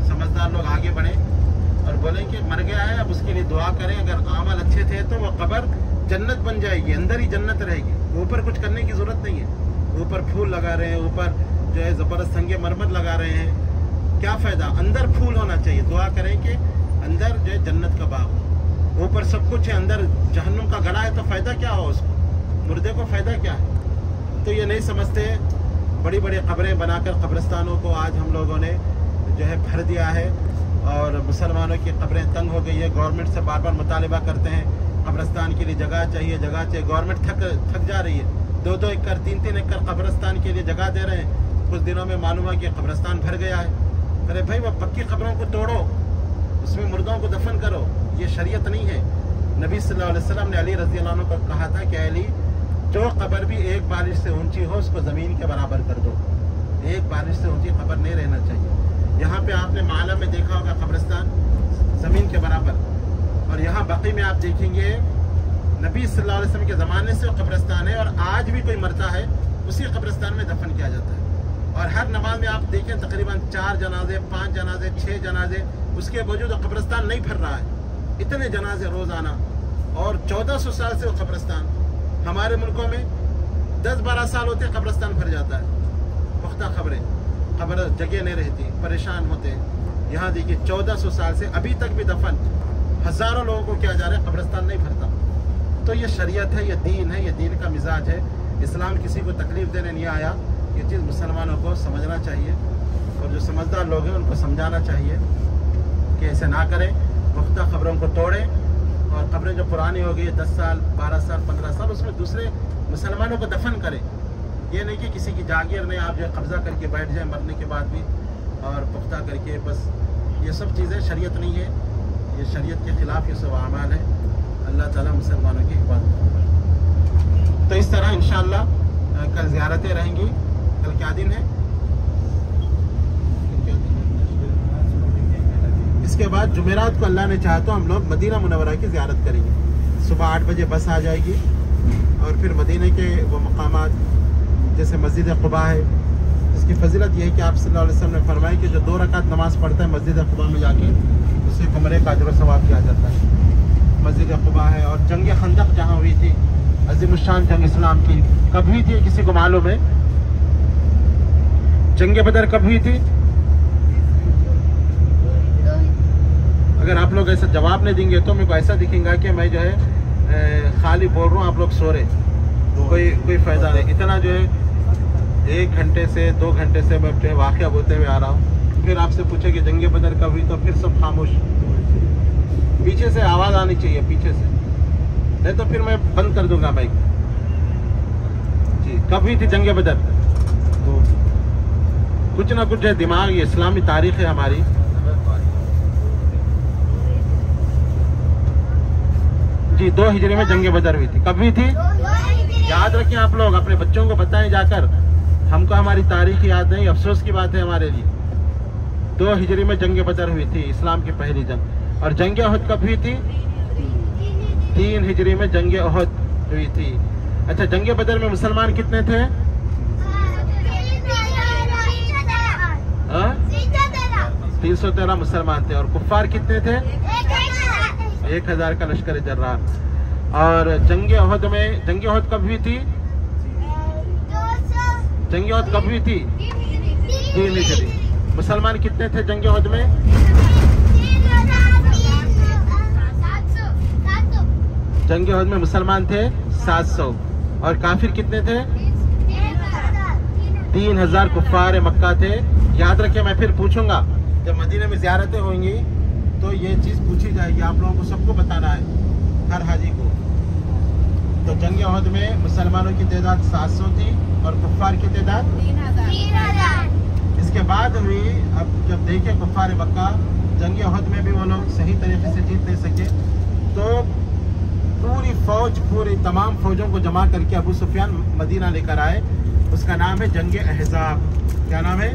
समझदार लोग आगे बढ़ें और बोलें कि मर गया है, अब उसके लिए दुआ करें। अगर आमल अच्छे थे तो वो कब्र जन्नत बन जाएगी, अंदर ही जन्नत रहेगी। ऊपर कुछ करने की ज़रूरत नहीं है। ऊपर फूल लगा रहे हैं, ऊपर जो है ज़बरदस्त संगे मरमर लगा रहे हैं, क्या फ़ायदा? अंदर फूल होना चाहिए। दुआ करें कि अंदर जो है जन्नत का बाग हो। ऊपर सब कुछ है, अंदर जहन्नुम का गड़ा है तो फ़ायदा क्या हो उसको? मुर्दे को फ़ायदा क्या है? तो ये नहीं समझते। बड़ी बड़ी कब्रें बनाकर कब्रिस्तानों को आज हम लोगों ने जो है भर दिया है और मुसलमानों की कब्रें तंग हो गई है। गवर्नमेंट से बार बार मुतालिबा करते हैं कब्रिस्तान के लिए जगह चाहिए, जगह चाहिए। गवर्नमेंट थक जा रही है। 2-2 एकड़ 3-3 एकड़ कब्रिस्तान के लिए जगह दे रहे हैं। कुछ दिनों में मालूम है कि कब्रिस्तान भर गया है। अरे भाई वो पक्की कब्रों को तोड़ो, उसमें मुर्दों को दफन करो। ये शरीयत नहीं है। नबी सल्लल्लाहु अलैहि वसल्लम ने अली रज़ी अल्लाह अन्हु को कहा था कि अली, जो कब्र भी एक बारिश से ऊंची हो उसको ज़मीन के बराबर कर दो। एक बारिश से ऊंची कब्र नहीं रहना चाहिए। यहाँ पे आपने माला में देखा होगा कब्रिस्तान ज़मीन के बराबर, और यहाँ बकी में आप देखेंगे नबी सल्लल्लाहु अलैहि वसल्लम के ज़माने से कब्रिस्तान है और आज भी कोई मरता है उसी कब्रिस्तान में दफन किया जाता है। और हर नमाज में आप देखें तकरीबन 4 जनाजे, 5 जनाजे, 6 जनाजे, उसके बावजूद कब्रिस्तान नहीं भर रहा है। इतने जनाजे रोज़ाना, और 1400 साल से वो कब्रिस्तान। हमारे मुल्कों में 10-12 साल होते कब्रिस्तान भर जाता है। पुख्ता खबरें, खबर जगह नहीं रहती, परेशान होते हैं। यहाँ देखिए 1400 साल से अभी तक भी दफन हज़ारों लोगों को किया जा रहा है, कब्रिस्तान नहीं भरता। तो ये शरीयत है, ये दीन है, ये दीन का मिजाज है। इस्लाम किसी को तकलीफ़ देने नहीं आया। ये चीज़ मुसलमानों को समझना चाहिए और जो समझदार लोग हैं उनको समझाना चाहिए कि ऐसे ना करें, पुख्ता खबरों को तोड़ें। और खबरें जो पुरानी हो गई 10 साल 12 साल 15 साल, उसमें दूसरे मुसलमानों को दफन करें। ये नहीं कि किसी की जागीर नहीं आप जो है कब्ज़ा करके बैठ जाए मरने के बाद भी और पुख्ता करके, बस ये सब चीज़ें शरीयत नहीं है, ये शरीयत के ख़िलाफ़ ये सब अमाल है। अल्लाह ताला मुसलमानों की हिफाजत करे। तो इस तरह इंशाअल्लाह कल ज़ियारतें रहेंगी। कल क्या दिन है? इसके बाद जुमेरात को अल्लाह ने चाहा तो हम लोग मदीना मुनव्वरा की ज़ियारत करेंगे। सुबह 8 बजे बस आ जाएगी और फिर मदीने के वो मकामात जैसे मस्जिद क़ुबा है, जिसकी फजीलत यह है कि आप सल्लल्लाहु अलैहि वसल्लम ने फरमाया कि जो 2 रकात नमाज़ पढ़ता है मस्जिद क़ुबा में जाके, उसे उम्रे का अजर सवाब किया जाता है। मस्जिद क़ुबा है। और जंग खंदक जहाँ हुई थी, अज़ीमुश्शान जंग इस्लाम की, कब हुई थी किसी को मालूम है? जंग बदर कब हुई थी? अगर आप लोग ऐसा जवाब नहीं देंगे तो मेरे को ऐसा दिखेगा कि मैं जो है खाली बोल रहा हूँ, आप लोग सो रहे, कोई फ़ायदा नहीं। इतना जो है 1 घंटे से 2 घंटे से मैं अपने वाक़या बोलते हुए आ रहा हूँ, फिर आपसे पूछे कि जंग बदर कब हुई तो फिर सब खामोश। पीछे से आवाज़ आनी चाहिए, पीछे से, नहीं तो फिर मैं बंद कर दूंगा माइक जी। कब हुई थी जंग बदर? तो कुछ ना कुछ है दिमाग, ये इस्लामी तारीख है हमारी। जी 2 हिजरी में जंग बदर हुई थी। कब हुई थी? याद रखें आप लोग, अपने बच्चों को बताएं जाकर। हमको हमारी तारीख याद नहीं, अफसोस की बात है हमारे लिए। 2 हिजरी में जंग बदर हुई थी, इस्लाम की पहली जंग। और जंग उहद कब हुई थी? 3 हिजरी में जंग उहद हुई थी। अच्छा, जंग बदर में मुसलमान कितने थे? 313 मुसलमान थे। और कुफ्फार कितने थे? 1000 का लश्कर जर्रार। और जंग उहद में, जंग उहद कब हुई थी? जंग उहद कब हुई थी? 3 हिजरी। मुसलमान कितने थे जंग उहद में? जंग उहद में मुसलमान थे 700। और काफिर कितने थे? 3000 कुफ्फार मक्का थे। याद रखें, मैं फिर पूछूंगा जब मदीने में ज़ियारतें होंगी तो ये चीज़ पूछी जाएगी, आप लोगों को सबको बताना है, हर हाजी को। तो जंग उहद में मुसलमानों की तादाद 700 थी और कुफ्फार की तादाद 3000। इसके बाद हुई, अब जब देखे कुफ्फार मक्का जंग उहद में भी वो लोग सही तरीके से जीत नहीं सके, तो पूरी फौज, पूरी तमाम फौजों को जमा करके अबू सुफियान मदीना लेकर आए। उसका नाम है जंग अहज़ाब। क्या नाम है?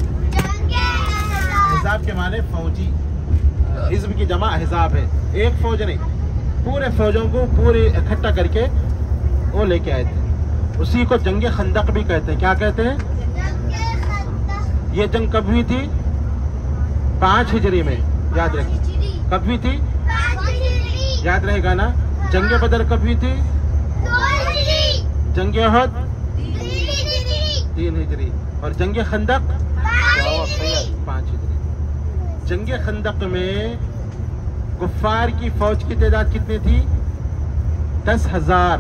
अहज़ाब के माने फौजी, हिज़्ब की जमा अहज़ाब है। एक फौज नहीं, पूरे फौजों को पूरे इकट्ठा करके वो लेके आए थे। उसी को जंग खंदक भी कहते हैं। क्या कहते हैं? ये जंग कब हुई थी? 5 हिजरी में। याद रखिए, कब हुई थी? याद रहेगा ना। जंग बदर कब हुई थी? जंग उहद 3 हिजरी। और जंग खंदक 5 हिजरी। जंग खंदक में कुफ्फार की फौज की तादाद कितनी थी? 10,000।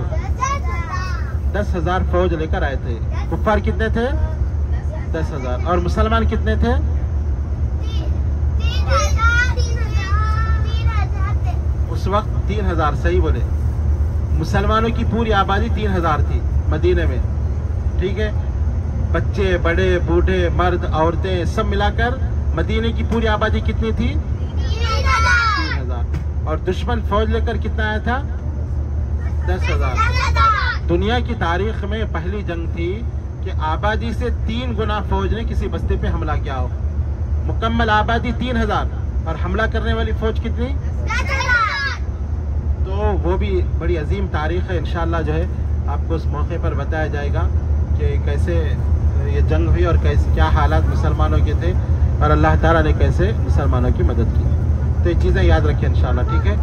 10,000 फौज लेकर आए थे। कुफ्फार कितने थे? 10,000। और मुसलमान कितने थे? 3,000। उस वक्त 3,000, सही बोले। मुसलमानों की पूरी आबादी 3,000 थी मदीने में, ठीक है। बच्चे, बड़े, बूढ़े, मर्द, औरतें सब मिलाकर मदीने की पूरी आबादी कितनी थी? 3,000। और दुश्मन फौज लेकर कितना आया था? 10,000। दुनिया की तारीख में पहली जंग थी कि आबादी से 3 गुना फौज ने किसी बस्ती पे हमला किया हो। मुकम्मल आबादी 3,000 और हमला करने वाली फौज कितनी? 10,000। तो वो भी बड़ी अजीम तारीख है। इंशाअल्लाह जो है आपको उस मौके पर बताया जाएगा कि कैसे ये जंग हुई और कैसे क्या हालात मुसलमानों के थे और अल्लाह ताला ने कैसे मुसलमानों की मदद की। तो ये चीज़ें याद रखें इंशाअल्लाह, ठीक है।